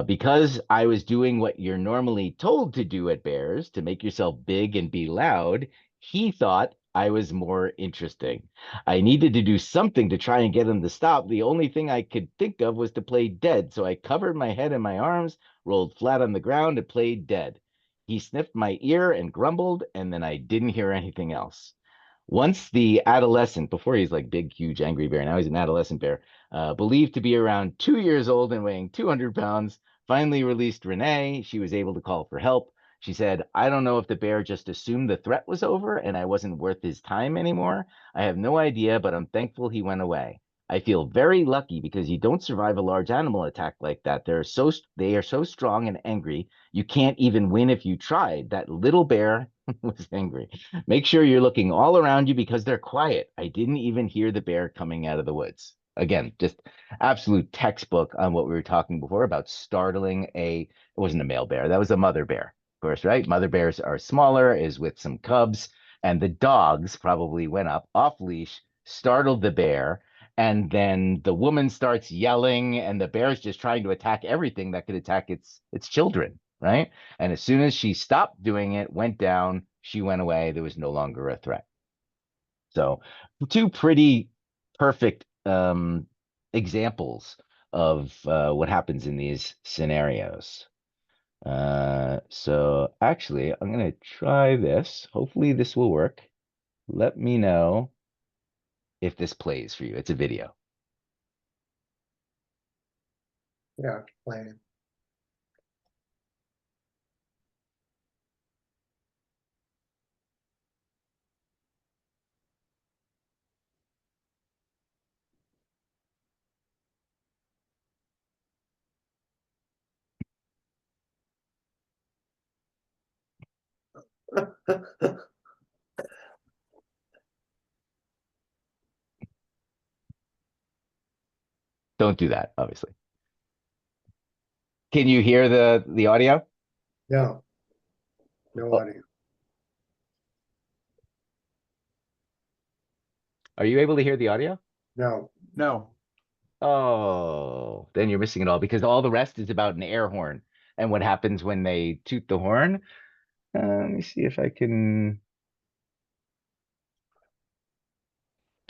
Because I was doing what you're normally told to do at bears, to make yourself big and be loud, he thought I was more interesting. I needed to do something to try and get him to stop. The only thing I could think of was to play dead. So I covered my head in my arms, rolled flat on the ground, and played dead. He sniffed my ear and grumbled, and then I didn't hear anything else. Once the adolescent, before he's like big, huge, angry bear, now he's an adolescent bear, believed to be around 2 years old and weighing 200 pounds, finally released Renee. She was able to call for help. She said, "I don't know if the bear just assumed the threat was over and I wasn't worth his time anymore. I have no idea, but I'm thankful he went away. I feel very lucky because you don't survive a large animal attack like that. They are so strong and angry. You can't even win if you tried. That little bear was angry. Make sure you're looking all around you because they're quiet. I didn't even hear the bear coming out of the woods." Again, just absolute textbook on what we were talking before about startling it wasn't a male bear. That was a mother bear, of course, right? Mother bears are smaller, is with some cubs. and the dogs probably went up off leash, startled the bear, and then the woman starts yelling, and the bear's just trying to attack everything that could attack its children, right? And as soon as she stopped doing it, went down, she went away. There was no longer a threat. So, two pretty perfect examples of what happens in these scenarios. So actually, I'm going to try this. Hopefully this will work. Let me know if this plays for you. It's a video. Yeah, playing. Don't do that, obviously. Can you hear the audio? No. No Oh, audio. are you able to hear the audio? No. No. Oh, then you're missing it all because all the rest is about an air horn and what happens when they toot the horn. Let me see if I can.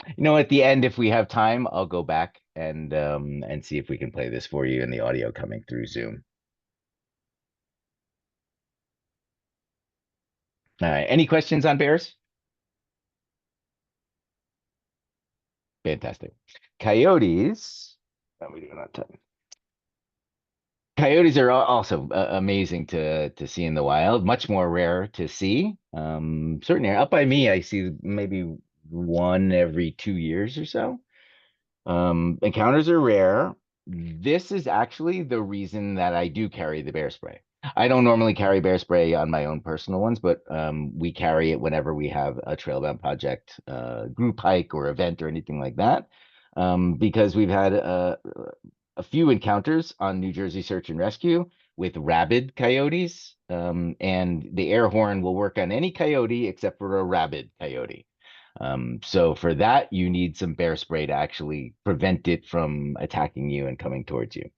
At the end, if we have time, I'll go back and see if we can play this for you in the audio coming through Zoom. All right. Any questions on bears? Fantastic. Coyotes. How are we doing on time? Coyotes are also amazing to see in the wild. Much more rare to see. Certainly up by me, I see maybe one every 2 years or so. Encounters are rare. This is actually the reason that I do carry the bear spray. I don't normally carry bear spray on my own personal ones, but we carry it whenever we have a trailbound project, group hike or event or anything like that. Because we've had a few encounters on New Jersey Search and Rescue with rabid coyotes, and the air horn will work on any coyote except for a rabid coyote. So for that, you need some bear spray to actually prevent it from attacking you and coming towards you.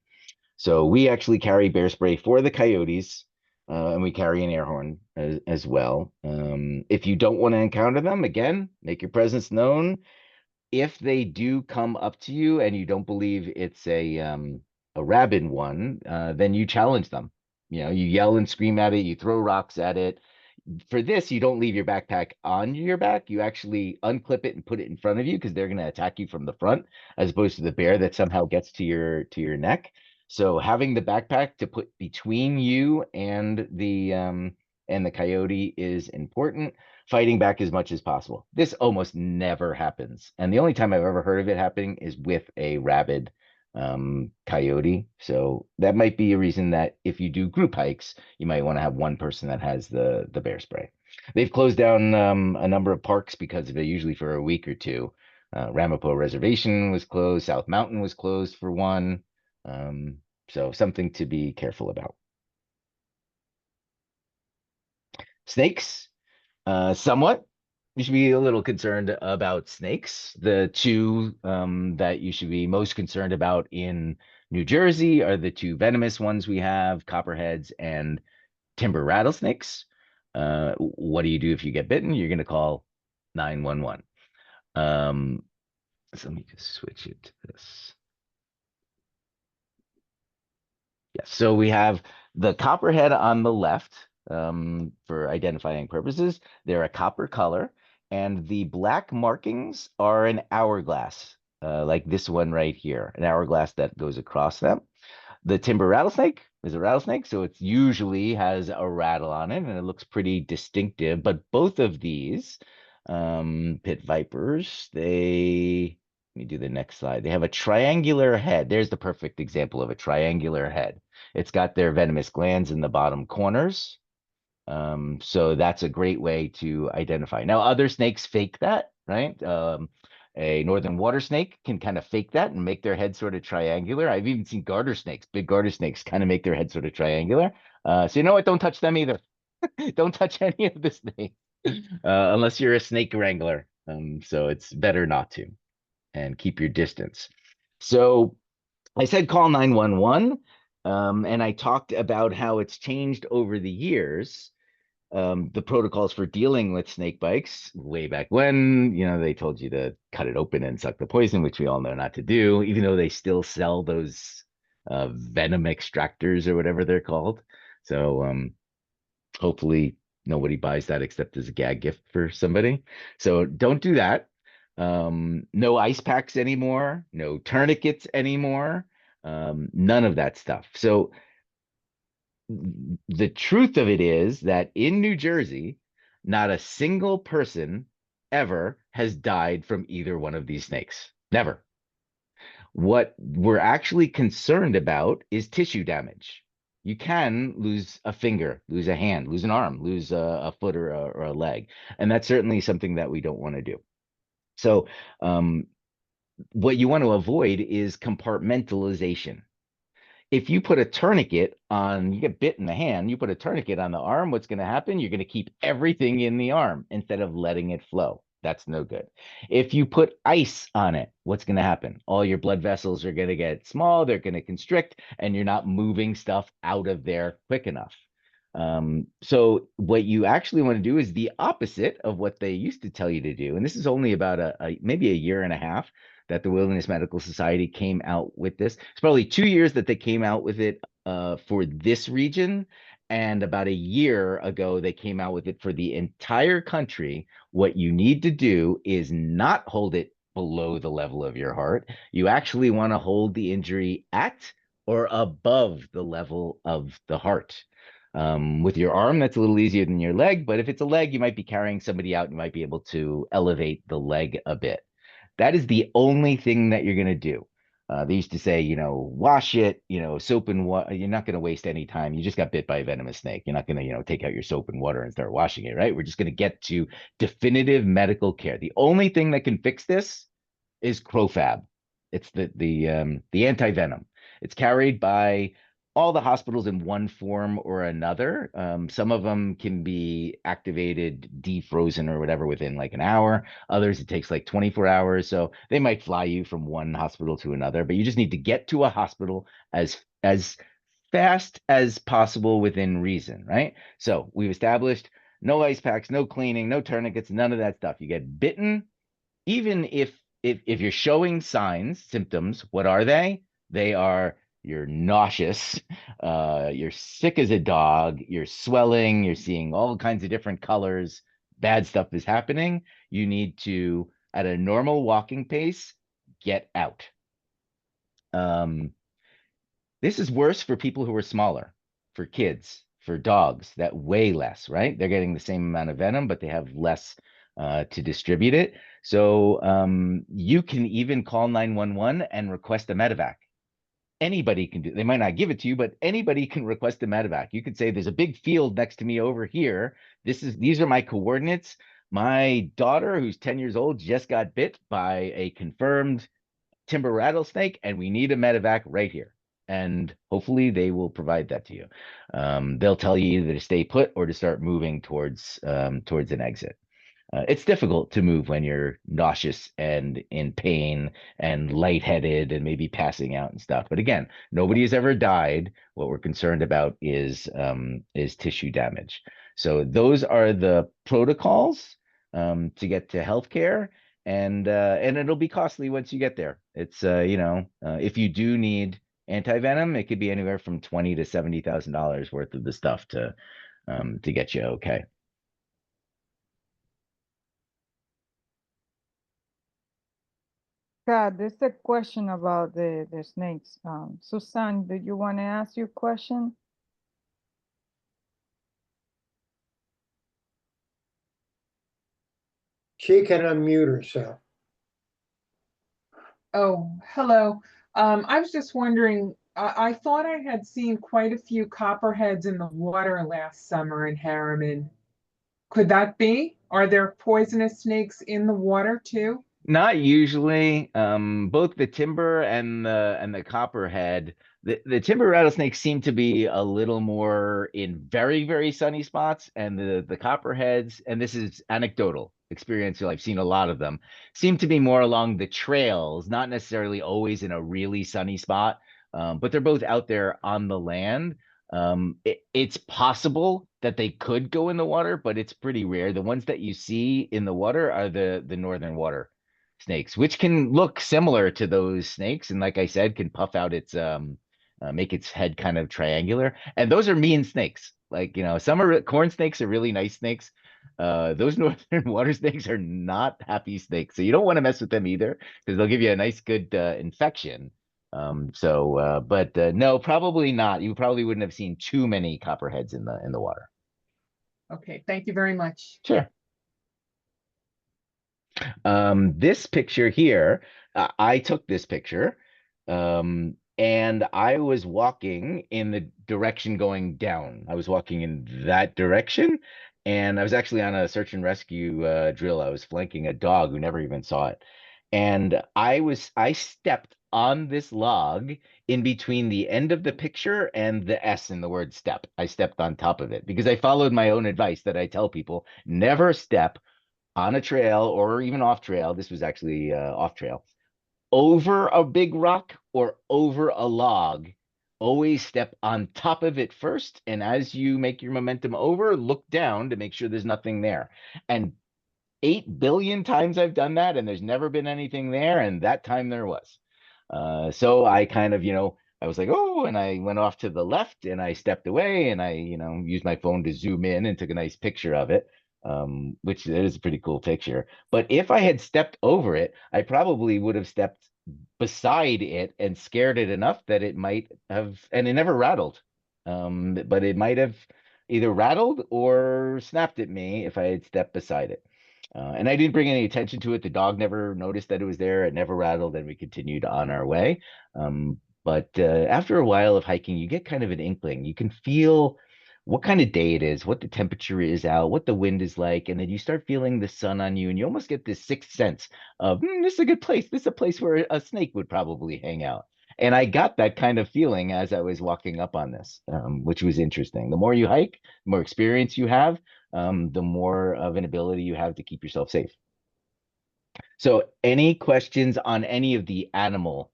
So we actually carry bear spray for the coyotes, and we carry an air horn as well. If you don't want to encounter them, again, make your presence known. If they do come up to you and you don't believe it's a rabid one, then you challenge them. You yell and scream at it, you throw rocks at it. For this, you don't leave your backpack on your back. You actually unclip it and put it in front of you because they're going to attack you from the front, as opposed to the bear that somehow gets to your neck. So having the backpack to put between you and the coyote is important. Fighting back as much as possible. This almost never happens, and the only time I've ever heard of it happening is with a rabid coyote. So that might be a reason that if you do group hikes, you might want to have one person that has the bear spray. They've closed down a number of parks because of it, usually for a week or two. Ramapo Reservation was closed. South Mountain was closed for one. So something to be careful about. Snakes, somewhat. You should be a little concerned about snakes. The two that you should be most concerned about in New Jersey are the two venomous ones we have, copperheads and timber rattlesnakes. What do you do if you get bitten? You're going to call 911. So let me just switch it to this. Yes, so we have the copperhead on the left for identifying purposes. They're a copper color, and the black markings are an hourglass, like this one right here, an hourglass that goes across them. The timber rattlesnake is a rattlesnake, so it usually has a rattle on it, and it looks pretty distinctive. But both of these pit vipers, let me do the next slide. They have a triangular head. There's the perfect example of a triangular head. It's got their venomous glands in the bottom corners. So that's a great way to identify. Now, other snakes fake that, right? A northern water snake can kind of fake that and make their head sort of triangular. I've even seen garter snakes, big garter snakes, kind of make their head sort of triangular. So you know what? Don't touch them either. Don't touch any of the snakes. unless you're a snake wrangler. So it's better not to, and keep your distance. So I said call 911, and I talked about how it's changed over the years. The protocols for dealing with snake bites way back when, they told you to cut it open and suck the poison, which we all know not to do, even though they still sell those venom extractors or whatever they're called. So hopefully nobody buys that except as a gag gift for somebody. So don't do that. No ice packs anymore, no tourniquets anymore, none of that stuff. So the truth of it is that in New Jersey, not a single person ever has died from either one of these snakes. Never. What we're actually concerned about is tissue damage. You can lose a finger, lose a hand, lose an arm, lose a foot or a leg. And that's certainly something that we don't want to do. So, what you want to avoid is compartmentalization. If you put a tourniquet on, you get bit in the hand, you put a tourniquet on the arm, what's going to happen? You're going to keep everything in the arm instead of letting it flow. That's no good. If you put ice on it, what's going to happen? All your blood vessels are going to get small, they're going to constrict, and you're not moving stuff out of there quick enough. So what you actually want to do is the opposite of what they used to tell you to do. And this is only about maybe a year and a half that the Wilderness Medical Society came out with this. It's probably 2 years that they came out with it for this region. And about a year ago, they came out with it for the entire country. What you need to do is not hold it below the level of your heart. You actually want to hold the injury at or above the level of the heart. With your arm, that's a little easier than your leg, but if it's a leg, you might be carrying somebody out. You might be able to elevate the leg a bit. That is the only thing that you're going to do. They used to say, wash it, soap and water. You're not going to waste any time. You just got bit by a venomous snake. You're not going to, take out your soap and water and start washing it, right? We're just going to get to definitive medical care. The only thing that can fix this is Crofab. It's the anti-venom. It's carried by all the hospitals in one form or another. Some of them can be activated, defrozen or whatever within like an hour. Others, it takes like 24 hours. So they might fly you from one hospital to another, but you just need to get to a hospital as fast as possible within reason, right? So we've established no ice packs, no cleaning, no tourniquets, none of that stuff. You get bitten, even if you're showing signs, symptoms, what are they? They are you're nauseous, you're sick as a dog, you're swelling, you're seeing all kinds of different colors, bad stuff is happening. You need to, at a normal walking pace, get out. This is worse for people who are smaller, for kids, for dogs that weigh less, right? They're getting the same amount of venom, but they have less to distribute it. So you can even call 911 and request a medevac. Anybody can do. They might not give it to you, but anybody can request a medevac. You could say, "There's a big field next to me over here. These are my coordinates. My daughter, who's 10 years old, just got bit by a confirmed timber rattlesnake, and we need a medevac right here." And hopefully they will provide that to you. They'll tell you either to stay put or to start moving towards an exit. It's difficult to move when you're nauseous and in pain and lightheaded and maybe passing out and stuff. But again, nobody has ever died. What we're concerned about is tissue damage. So those are the protocols to get to healthcare, and it'll be costly once you get there. It's if you do need anti-venom, it could be anywhere from $20,000 to $70,000 worth of the stuff to get you okay. God, there's a question about the snakes. Susan, do you want to ask your question? She can unmute herself. Oh, hello. I was just wondering, I thought I had seen quite a few copperheads in the water last summer in Harriman. Could that be? Are there poisonous snakes in the water too? Not usually. Both the timber and the copperhead, The timber rattlesnakes seem to be a little more in very, very sunny spots, and the copperheads, and this is anecdotal experience, I've seen a lot of them, seem to be more along the trails, not necessarily always in a really sunny spot, but they're both out there on the land. It's possible that they could go in the water, but it's pretty rare. The ones that you see in the water are the northern water snakes, which can look similar to those snakes, and like I said, can puff out its make its head kind of triangular. And those are mean snakes. Like, some are corn snakes are really nice snakes. Those northern water snakes are not happy snakes. So you don't want to mess with them either, because they'll give you a nice, good infection. But no, probably not. You probably wouldn't have seen too many copperheads in the water. Okay, thank you very much. Sure. This picture here, I took this picture, and I was walking in the direction going down. I was walking in that direction, and I was actually on a search and rescue drill. I was flanking a dog who never even saw it. And I stepped on this log in between the end of the picture and the S in the word step. I stepped on top of it because I followed my own advice that I tell people: never step on a trail or even off trail. This was actually off trail, over a big rock or over a log. Always step on top of it first, and as you make your momentum over, look down to make sure there's nothing there. And 8 billion times I've done that, and there's never been anything there, and that time there was. So I kind of, I was like, oh, and I went off to the left, and I stepped away, and I, used my phone to zoom in and took a nice picture of it, which is a pretty cool picture. But if I had stepped over it, I probably would have stepped beside it and scared it enough that it might have, and it never rattled, but it might have either rattled or snapped at me if I had stepped beside it. And I didn't bring any attention to it. The dog never noticed that it was there. It never rattled, and we continued on our way. But after a while of hiking, you get kind of an inkling. You can feel what kind of day it is, what the temperature is out, what the wind is like, and then you start feeling the sun on you, and you almost get this sixth sense of, this is a good place. This is a place where a snake would probably hang out. And I got that kind of feeling as I was walking up on this, which was interesting. The more you hike, the more experience you have, the more of an ability you have to keep yourself safe. So any questions on any of the animal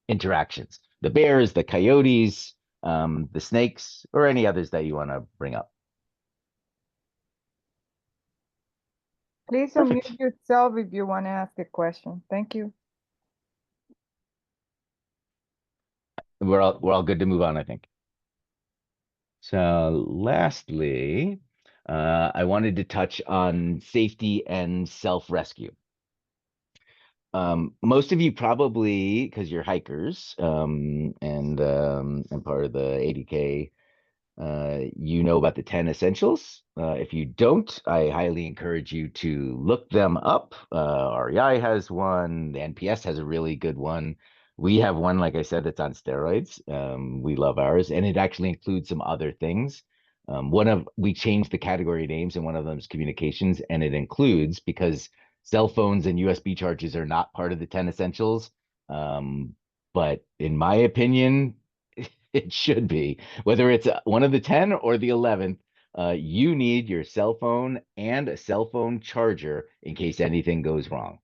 interactions? The bears, the coyotes, the snakes, or any others that you want to bring up? Please Perfect. unmute yourself if you want to ask a question. Thank you. We're all good to move on, I think. So lastly, I wanted to touch on safety and self-rescue. Most of you probably, because you're hikers, and part of the ADK, you know about the 10 essentials. If you don't, I highly encourage you to look them up. REI has one. The NPS has a really good one. We have one, like I said, that's on steroids. We love ours, and it actually includes some other things. We changed the category names, and one of them is communications, and it includes, because cell phones and USB chargers are not part of the 10 essentials. But in my opinion, it should be. Whether it's one of the 10 or the 11th, you need your cell phone and a cell phone charger in case anything goes wrong.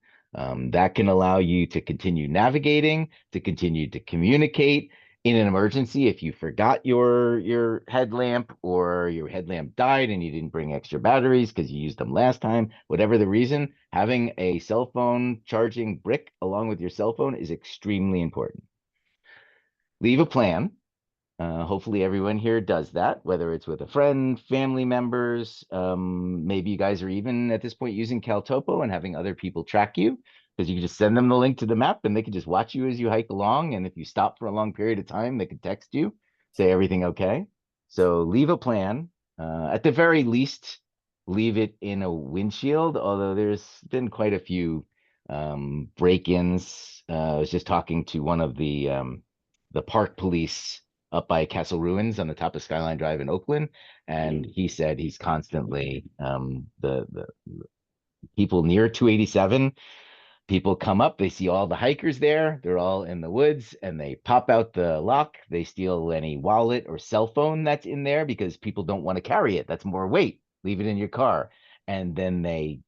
That can allow you to continue navigating, to continue to communicate in an emergency. If you forgot your headlamp, or your headlamp died and you didn't bring extra batteries because you used them last time, whatever the reason, having a cell phone charging brick along with your cell phone is extremely important. Leave a plan. Hopefully everyone here does that, whether it's with a friend, family members. Maybe you guys are even at this point using Caltopo and having other people track you, because you can just send them the link to the map and they can just watch you as you hike along. And if you stop for a long period of time, they can text you, say everything okay. So leave a plan. At the very least, leave it in a windshield, although there's been quite a few break-ins. I was just talking to one of the park police up by Castle Ruins on the top of Skyline Drive in Oakland, and he said he's constantly the people near 287 People come up, they see all the hikers there. They're all in the woods and they pop out the lock. They steal any wallet or cell phone that's in there because people don't want to carry it. That's more weight. Leave it in your car. And then they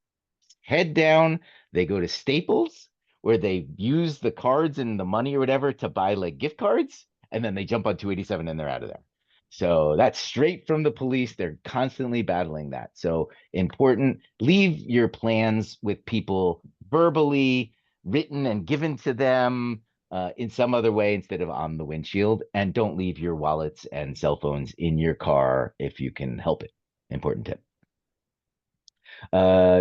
head down. They go to Staples where they use the cards and the money or whatever to buy like gift cards. And then they jump on 287 and they're out of there. So that's straight from the police. They're constantly battling that. So important, leave your plans with people verbally written and given to them in some other way instead of on the windshield. And don't leave your wallets and cell phones in your car if you can help it. Important tip.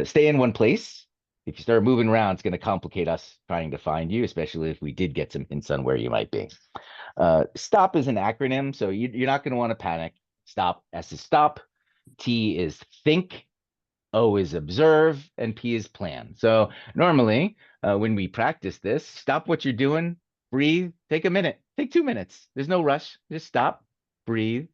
Stay in one place. If you start moving around, it's going to complicate us trying to find you, especially if we did get some hints on where you might be. STOP is an acronym, so you're not going to want to panic. STOP, S is stop, T is think, O is observe, and P is plan. So normally, when we practice this, stop what you're doing, breathe, take a minute, take 2 minutes. There's no rush. Just stop, breathe.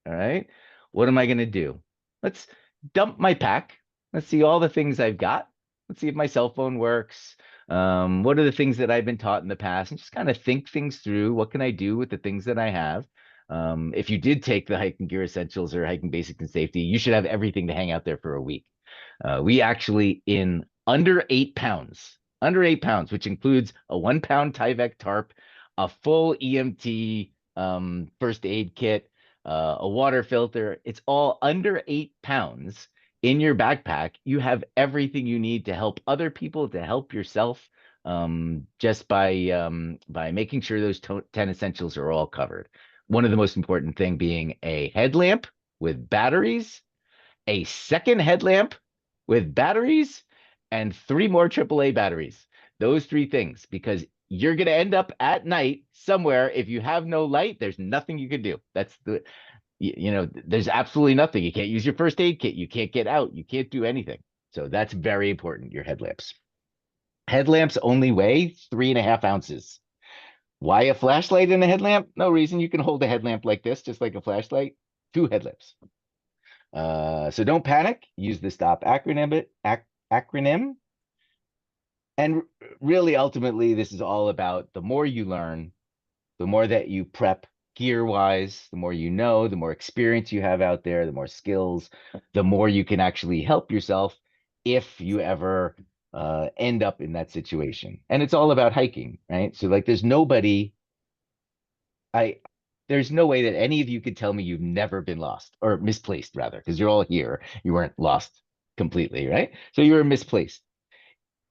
All right. What am I going to do? Let's dump my pack. Let's see all the things I've got. Let's see if my cell phone works. What are the things that I've been taught in the past? And just kind of think things through. What can I do with the things that I have? If you did take the hiking gear essentials or hiking basics and safety, you should have everything to hang out there for a week. We actually, in under 8 pounds, which includes a 1 pound Tyvek tarp, a full EMT first aid kit, a water filter. It's all under 8 pounds in your backpack. You have everything you need to help other people, to help yourself, just by making sure those 10 essentials are all covered. One of the most important thing being a headlamp with batteries, a second headlamp with batteries, and 3 more AAA batteries. Those 3 things, because you're going to end up at night somewhere. If you have no light, there's nothing you can do. That's there's absolutely nothing. You can't use your first aid kit. You can't get out. You can't do anything. So that's very important, your headlamps. Headlamps only weigh 3.5 ounces. Why a flashlight and a headlamp? No reason. You can hold a headlamp like this, just like a flashlight. 2 headlamps. So don't panic. Use the STOP acronym. And really, ultimately, this is all about the more you learn, the more that you prep gear-wise, the more you know, the more experience you have out there, the more skills, the more you can actually help yourself if you ever end up in that situation. And it's all about hiking, right? So like there's no way that any of you could tell me you've never been lost or misplaced, rather, because you're all here. You weren't lost completely, right? So you were misplaced.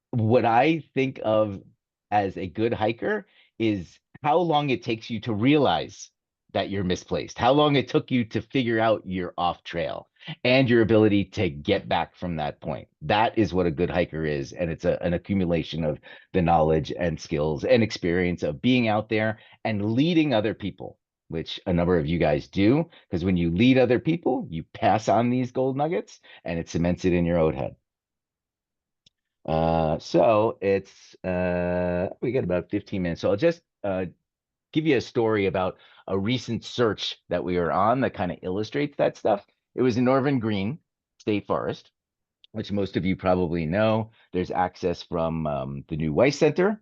What I think of as a good hiker is how long it takes you to realize that you're misplaced, how long it took you to figure out you're off trail, and your ability to get back from that point. That is what a good hiker is. And it's an accumulation of the knowledge and skills and experience of being out there and leading other people, which a number of you guys do, because when you lead other people, you pass on these gold nuggets and it cements it in your own head. So it's we got about 15 minutes. So I'll just give you a story about a recent search that we were on that kind of illustrates that stuff. It was in Northern Green State Forest, which most of you probably know. There's access from the new Weiss Center.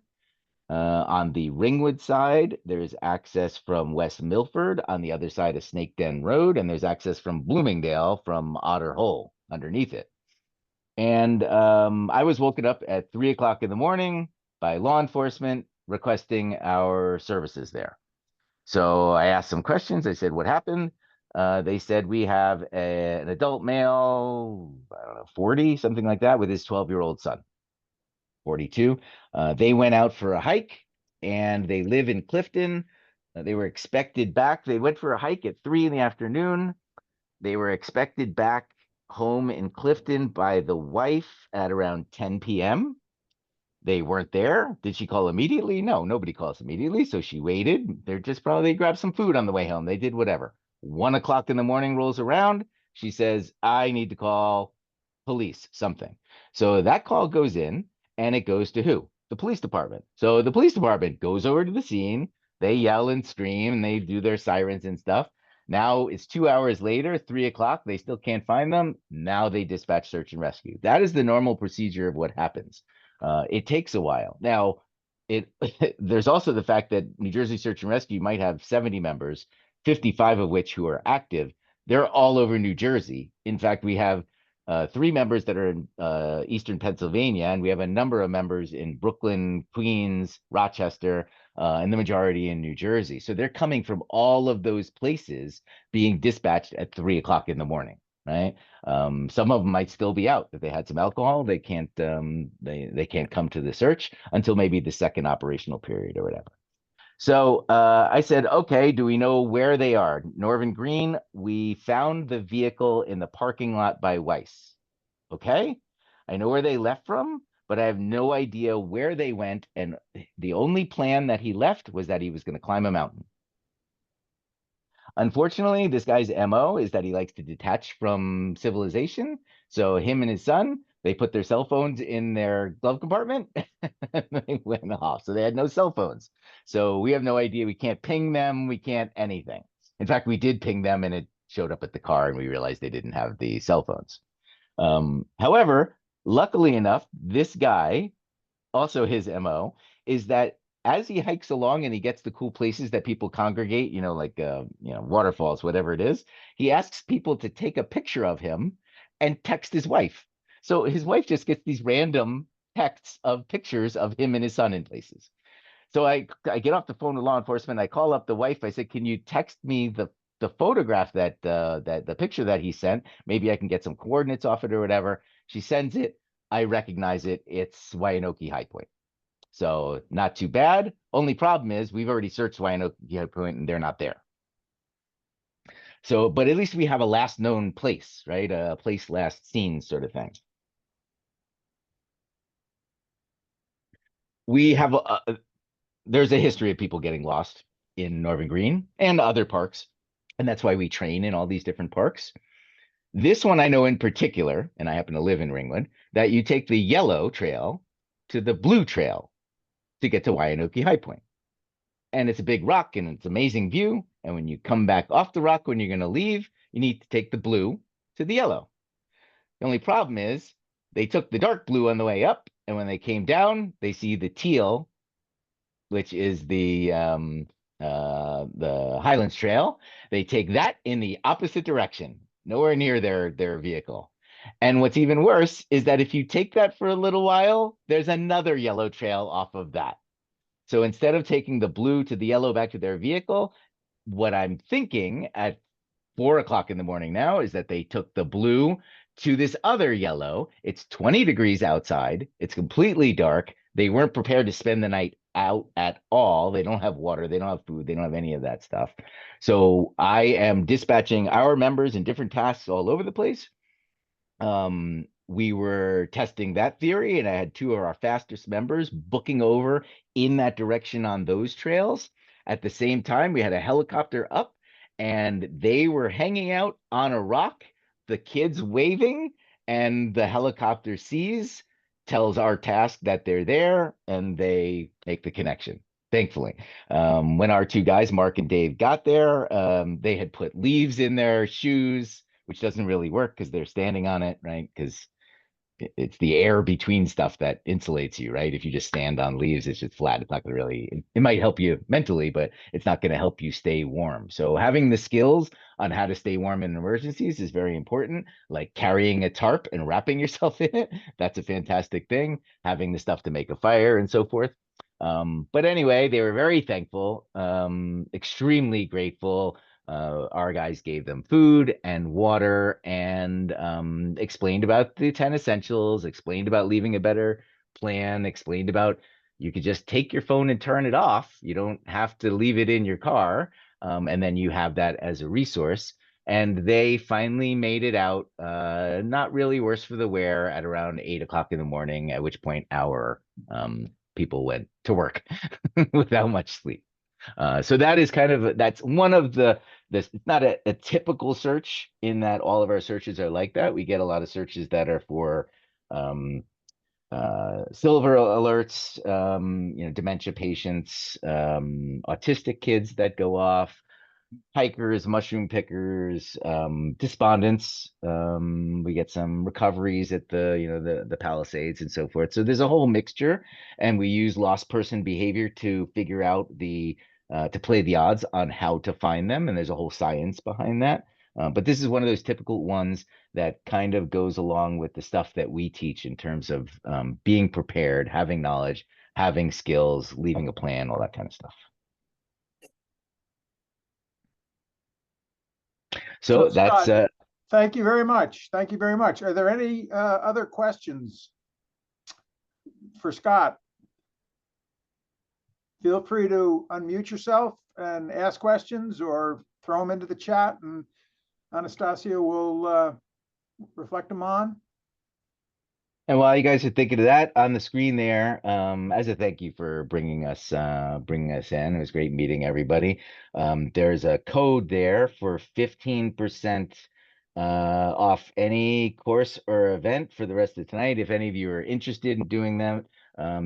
On the Ringwood side, there's access from West Milford on the other side of Snake Den Road, and there's access from Bloomingdale from Otter Hole underneath it. And I was woken up at 3 o'clock in the morning by law enforcement requesting our services there. So I asked some questions. I said, what happened? They said, we have an adult male, I don't know, 40, something like that, with his 12-year-old son, 42. They went out for a hike and they live in Clifton. They were expected back. They went for a hike at 3 in the afternoon. They were expected back home in Clifton by the wife at around 10 p.m. They weren't there. Did she call immediately? No, nobody calls immediately. So she waited. They're just probably grabbed some food on the way home. They did whatever. 1 o'clock in the morning rolls around. She says, I need to call police, something. So that call goes in and it goes to who? The police department. So the police department goes over to the scene. They yell and scream and they do their sirens and stuff. Now it's 2 hours later, 3 o'clock. They still can't find them. Now they dispatch search and rescue. That is the normal procedure of what happens. It takes a while. Now, it there's also the fact that New Jersey Search and Rescue might have 70 members, 55 of which who are active. They're all over New Jersey. In fact, we have 3 members that are in Eastern Pennsylvania, and we have a number of members in Brooklyn, Queens, Rochester, and the majority in New Jersey. So they're coming from all of those places being dispatched at 3 o'clock in the morning, right? Some of them might still be out. If they had some alcohol, they can't they can't come to the search until maybe the second operational period or whatever. So I said, okay, do we know where they are? Northern Green, we found the vehicle in the parking lot by Weiss. Okay, I know where they left from, but I have no idea where they went. And the only plan that he left was that he was going to climb a mountain. Unfortunately, this guy's MO is that he likes to detach from civilization. So him and his son, they put their cell phones in their glove compartment and they went off. So they had no cell phones. So we have no idea. We can't ping them. We can't anything. In fact, we did ping them and it showed up at the car and we realized they didn't have the cell phones. However, luckily enough, this guy, also his MO, is that as he hikes along and he gets to cool places that people congregate, like waterfalls, whatever it is, he asks people to take a picture of him and text his wife. So his wife just gets these random texts of pictures of him and his son in places. So I get off the phone with law enforcement. I call up the wife. I said, "Can you text me the photograph that the picture that he sent? Maybe I can get some coordinates off it or whatever." She sends it. I recognize it. It's Wyanoke High Point. So not too bad. Only problem is we've already searched Wyanoke High Point and they're not there. So, but at least we have a last known place, right? A place last seen sort of thing. We have there's a history of people getting lost in Northern Green and other parks, and that's why we train in all these different parks. This one I know in particular, and I happen to live in Ringwood, that you take the yellow trail to the blue trail to get to Wyanoke High Point. And it's a big rock and it's amazing view. And when you come back off the rock, when you're going to leave, you need to take the blue to the yellow. The only problem is they took the dark blue on the way up. And when they came down, they see the teal, which is the Highlands Trail. They take that in the opposite direction, nowhere near their vehicle. And what's even worse is that if you take that for a little while, there's another yellow trail off of that. So instead of taking the blue to the yellow back to their vehicle, what I'm thinking at 4 o'clock in the morning now is that they took the blue to this other yellow. It's 20 degrees outside. It's completely dark. They weren't prepared to spend the night out at all. They don't have water. They don't have food. They don't have any of that stuff. So I am dispatching our members in different tasks all over the place. We were testing that theory, and I had 2 of our fastest members booking over in that direction on those trails. At the same time, we had a helicopter up, and they were hanging out on a rock, the kids waving, and the helicopter sees, tells our task that they're there, and they make the connection. Thankfully, when our 2 guys, Mark and Dave, got there, they had put leaves in their shoes, which doesn't really work because they're standing on it, right? Because it's the air between stuff that insulates you, right? If you just stand on leaves, it's just flat. It's not going to really, it might help you mentally, but it's not going to help you stay warm. So having the skills on how to stay warm in emergencies is very important. Like carrying a tarp and wrapping yourself in it, that's a fantastic thing. Having the stuff to make a fire and so forth. But anyway, they were very thankful, extremely grateful. Our guys gave them food and water and explained about the 10 essentials, explained about leaving a better plan, explained about you could just take your phone and turn it off. You don't have to leave it in your car. And then you have that as a resource. And they finally made it out, not really worse for the wear, at around 8 o'clock in the morning, at which point our people went to work without much sleep. So that is kind of, that's one of it's not a typical search in that all of our searches are like that. We get a lot of searches that are for silver alerts, dementia patients, autistic kids that go off, hikers, mushroom pickers, despondents. We get some recoveries at the, the Palisades and so forth. So there's a whole mixture, and we use lost person behavior to figure out to play the odds on how to find them. And there's a whole science behind that. But this is one of those typical ones that kind of goes along with the stuff that we teach in terms of being prepared, having knowledge, having skills, leaving a plan, all that kind of stuff. So that's Scott, thank you very much. Thank you very much. Are there any other questions for Scott? Feel free to unmute yourself and ask questions or throw them into the chat, and Anastasia will reflect them on. And while you guys are thinking of that, on the screen there, as a thank you for bringing us in, it was great meeting everybody. There's a code there for 15% off any course or event for the rest of tonight. If any of you are interested in doing them,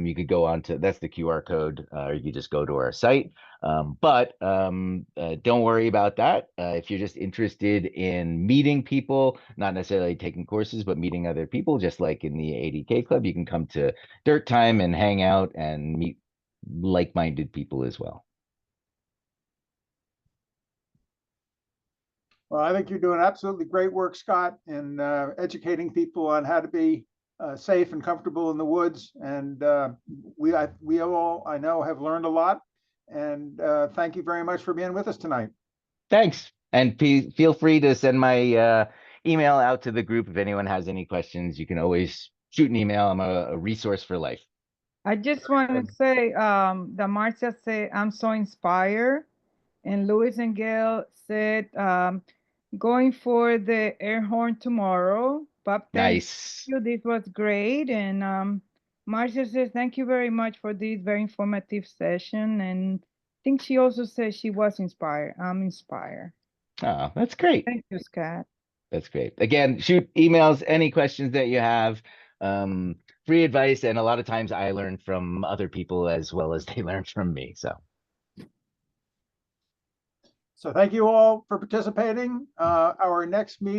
you could go on to, that's the QR code, or you could just go to our site. But don't worry about that. If you're just interested in meeting people, not necessarily taking courses, but meeting other people, just like in the ADK Club, you can come to Dirt Time and hang out and meet like-minded people as well. Well, I think you're doing absolutely great work, Scott, in educating people on how to be safe and comfortable in the woods. And we all, I know, have learned a lot. And thank you very much for being with us tonight. Thanks. And feel free to send my email out to the group if anyone has any questions. You can always shoot an email. I'm a resource for life. I just want to say that Marcia said, I'm so inspired. And Louis and Gail said, going for the air horn tomorrow. Bob, Nice. you. This was great. And Marcia says, thank you very much for this very informative session. And I think she also said she was inspired. I'm inspired. Oh, that's great. Thank you, Scott. That's great. Again, shoot emails, any questions that you have, free advice. And a lot of times I learn from other people as well as they learn from me. So thank you all for participating. Our next meeting